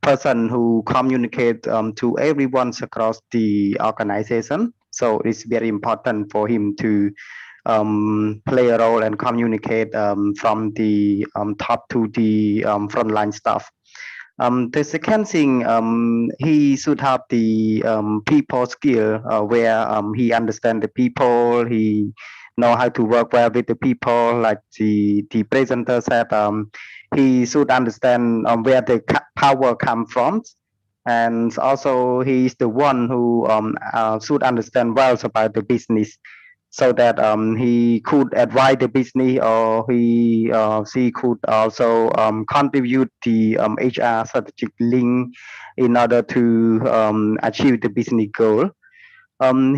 person who communicates to everyone across the organization. So it's very important for him to play a role and communicate from the top to the frontline staff. The second thing, he should have the people skill, where he understands the people, he know how to work well with the people, like the presenter said. He should understand where the power comes from, and also he is the one who should understand well about the business, so that he could advise the business, or she could also contribute the HR strategic link in order to achieve the business goal.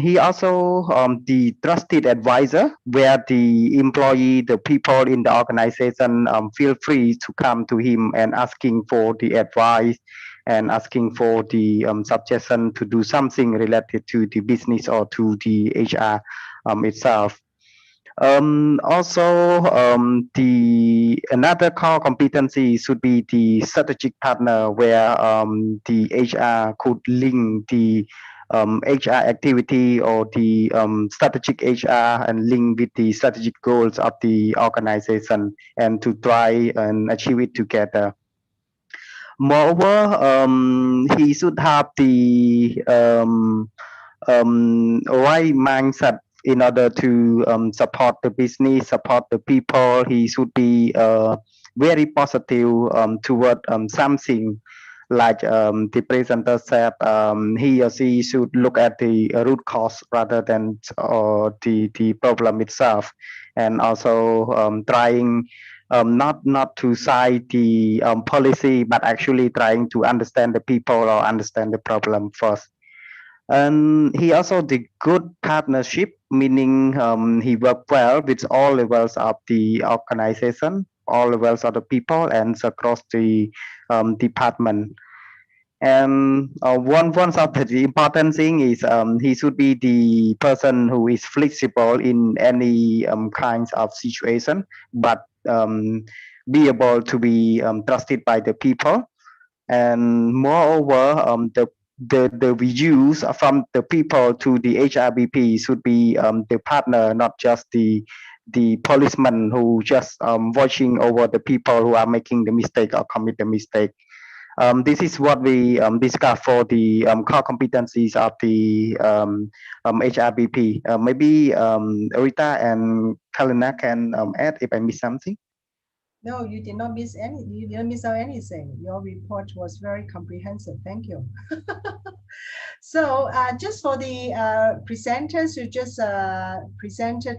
He also the trusted advisor, where the employee, the people in the organization feel free to come to him and asking for the advice and asking for the suggestion to do something related to the business or to the HR itself. Also, the another core competency should be the strategic partner, where the HR could link the HR activity or the strategic HR and link with the strategic goals of the organization, and to try and achieve it together. Moreover, he should have the right mindset in order to support the business, support the people. He should be very positive toward something, like the presenter said. He or she should look at the root cause rather than the problem itself, and also trying not to cite the policy, but actually trying to understand the people or understand the problem first. And he also did good partnership, meaning he worked well with all levels of the organization, all levels of the people and across the department. And one of the important thing is he should be the person who is flexible in any kinds of situation, but be able to be trusted by the people. And moreover, the views from the people to the HRBP should be the partner, not just the policeman who just watching over the people who are making the mistake or commit the mistake. This is what we discussed for the core competencies of the HRBP. Maybe Rita and Kalina can add if I miss something. No, you did not miss any. You didn't miss out anything. Your report was very comprehensive. Thank you. So just for the presenters who just presented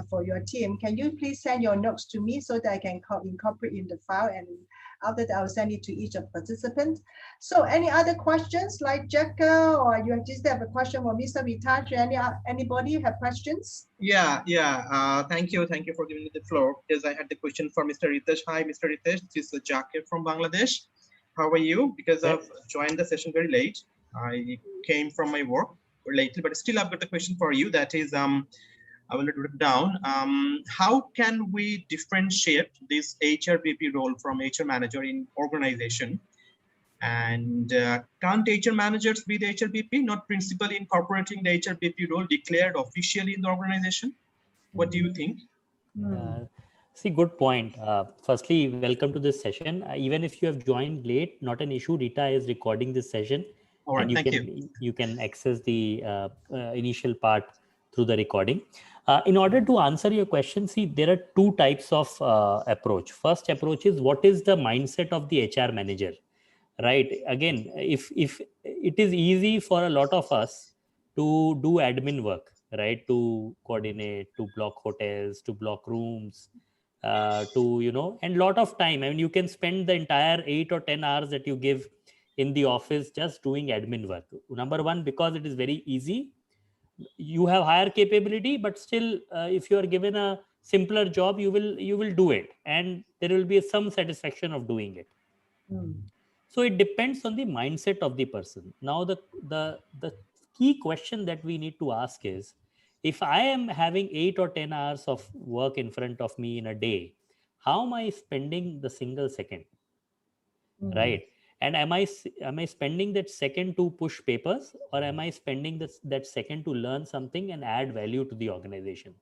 for your team, can you please send your notes to me so that I can incorporate in the file, and after that I'll send it to each of participants. So any other questions like Jacka, or you just have a question for Mr. Vitaj? Anybody have questions? Yeah. Thank you for giving me the floor, because I had the question for Mr. Ritesh. Hi, Mr. Ritesh. This is Jacka from Bangladesh. How are you? Because I've joined the session very late. I came from my work lately, but still I've got a question for you. That is, I will write it down. How can we differentiate this HRBP role from HR manager in organization? And can't HR managers be the HRBP, not principally incorporating the HRBP role declared officially in the organization? What do you think? See, good point. Firstly, welcome to this session. Even if you have joined late, not an issue. Rita is recording this session. All right, and you can access the initial part through the recording. In order to answer your question, see, there are two types of approach. First approach is, what is the mindset of the HR manager, right? Again, if it is easy for a lot of us to do admin work, right? To coordinate, to block hotels, to block rooms, and lot of time. I mean, you can spend the entire 8 or 10 hours that you give in the office just doing admin work. Number one, because it is very easy. You have higher capability, but still, if you are given a simpler job, you will do it, and there will be some satisfaction of doing it. So it depends on the mindset of the person. Now, the key question that we need to ask is, if I am having 8 or 10 hours of work in front of me in a day, how am I spending the single second, right? And am I spending that second to push papers, or am I spending that second to learn something and add value to the organization,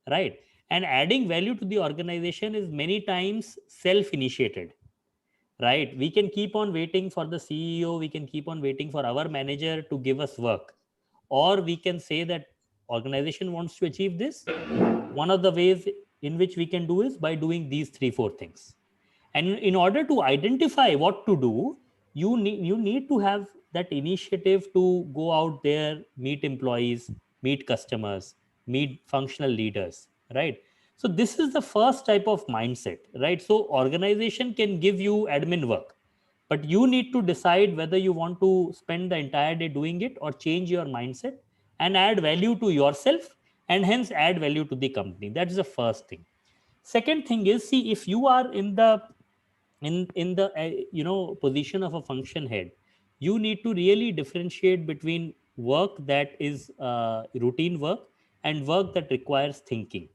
right? And adding value to the organization is many times self-initiated, right? We can keep on waiting for the CEO, we can keep on waiting for our manager to give us work, or we can say that organization wants to achieve this. One of the ways in which we can do is by doing these 3-4 things. And in order to identify what to do, you need to have that initiative to go out there, meet employees, meet customers, meet functional leaders, right? So this is the first type of mindset, right? So organization can give you admin work, but you need to decide whether you want to spend the entire day doing it or change your mindset and add value to yourself, and hence add value to the company. That's the first thing. Second thing is, see, if you are in the position of a function head, you need to really differentiate between work that is routine work and work that requires thinking.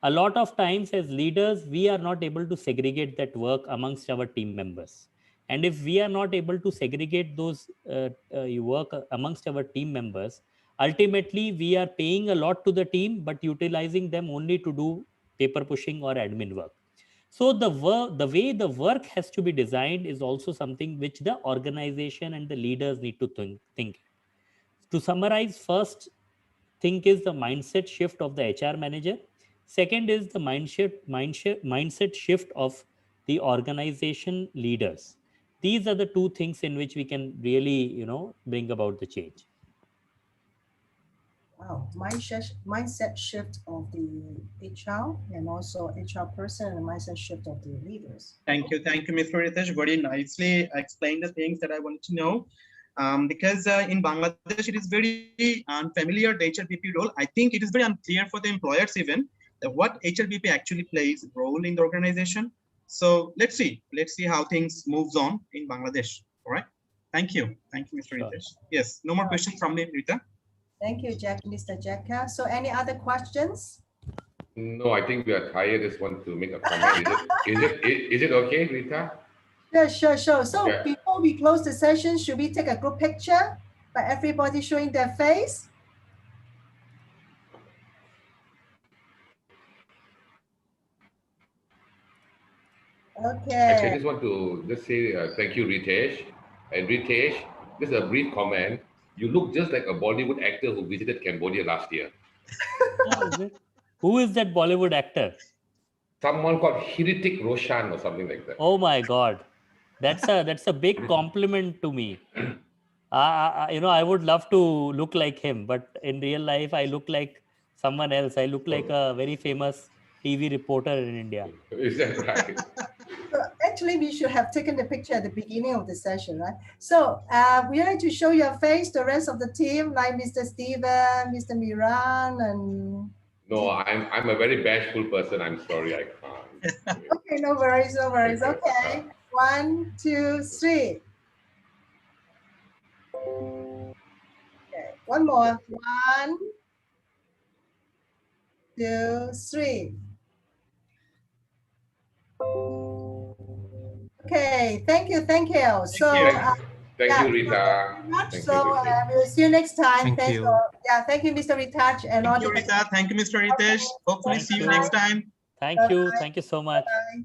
A lot of times as leaders, we are not able to segregate that work amongst our team members. And if we are not able to segregate those work amongst our team members, ultimately we are paying a lot to the team, but utilizing them only to do paper pushing or admin work. So the way the work has to be designed is also something which the organization and the leaders need to think. To summarize, first thing is the mindset shift of the HR manager. Second is the mindset shift of the organization leaders. These are the two things in which we can really, bring about the change. Wow, mindset shift of the HR and also HR person, and mindset shift of the leaders. Thank you, Mr. Ritesh. Very nicely explained the things that I wanted to know. Because in Bangladesh, it is very unfamiliar, the HRBP role. I think it is very unclear for the employers even. what HRBP actually plays a role in the organization. So let's see how things moves on in Bangladesh. All right. Thank you, Mr. Sure. Ritesh. Yes, no more questions from me, Rita. Thank you, Mr. Jacka. So any other questions? No, I think we are tired. Just want to make a comment. Is it okay, Rita? Sure. So Yeah. before we close the session, should we take a group picture by everybody showing their face? Actually, I Okay. just want to say thank you, Ritesh. And Ritesh, just a brief comment. You look just like a Bollywood actor who visited Cambodia last year. Oh, is it? Who is that Bollywood actor? Someone called Hrithik Roshan or something like that. Oh my God, that's a big compliment to me. I would love to look like him, but in real life, I look like someone else. I look like a very famous TV reporter in India. Is that right? So actually, we should have taken the picture at the beginning of the session, right? So we like to show your face, the rest of the team, like Mr. Steven, Mr. Miran, and... No, I'm a very bashful person. I'm sorry, I can't. Okay, no worries. Okay, 1, 2, 3. Okay, one more. 1, 2, 3. Okay, thank you. So, Thank you, Rita. much. Thank So you, Rita. we'll see you next time. Thank you. Thank you, Mr. Ritach, and all Thank you, the Rita. Thank you, Mr. Ritesh. Hopefully Thank see you you. next time. Thank you so much. Bye.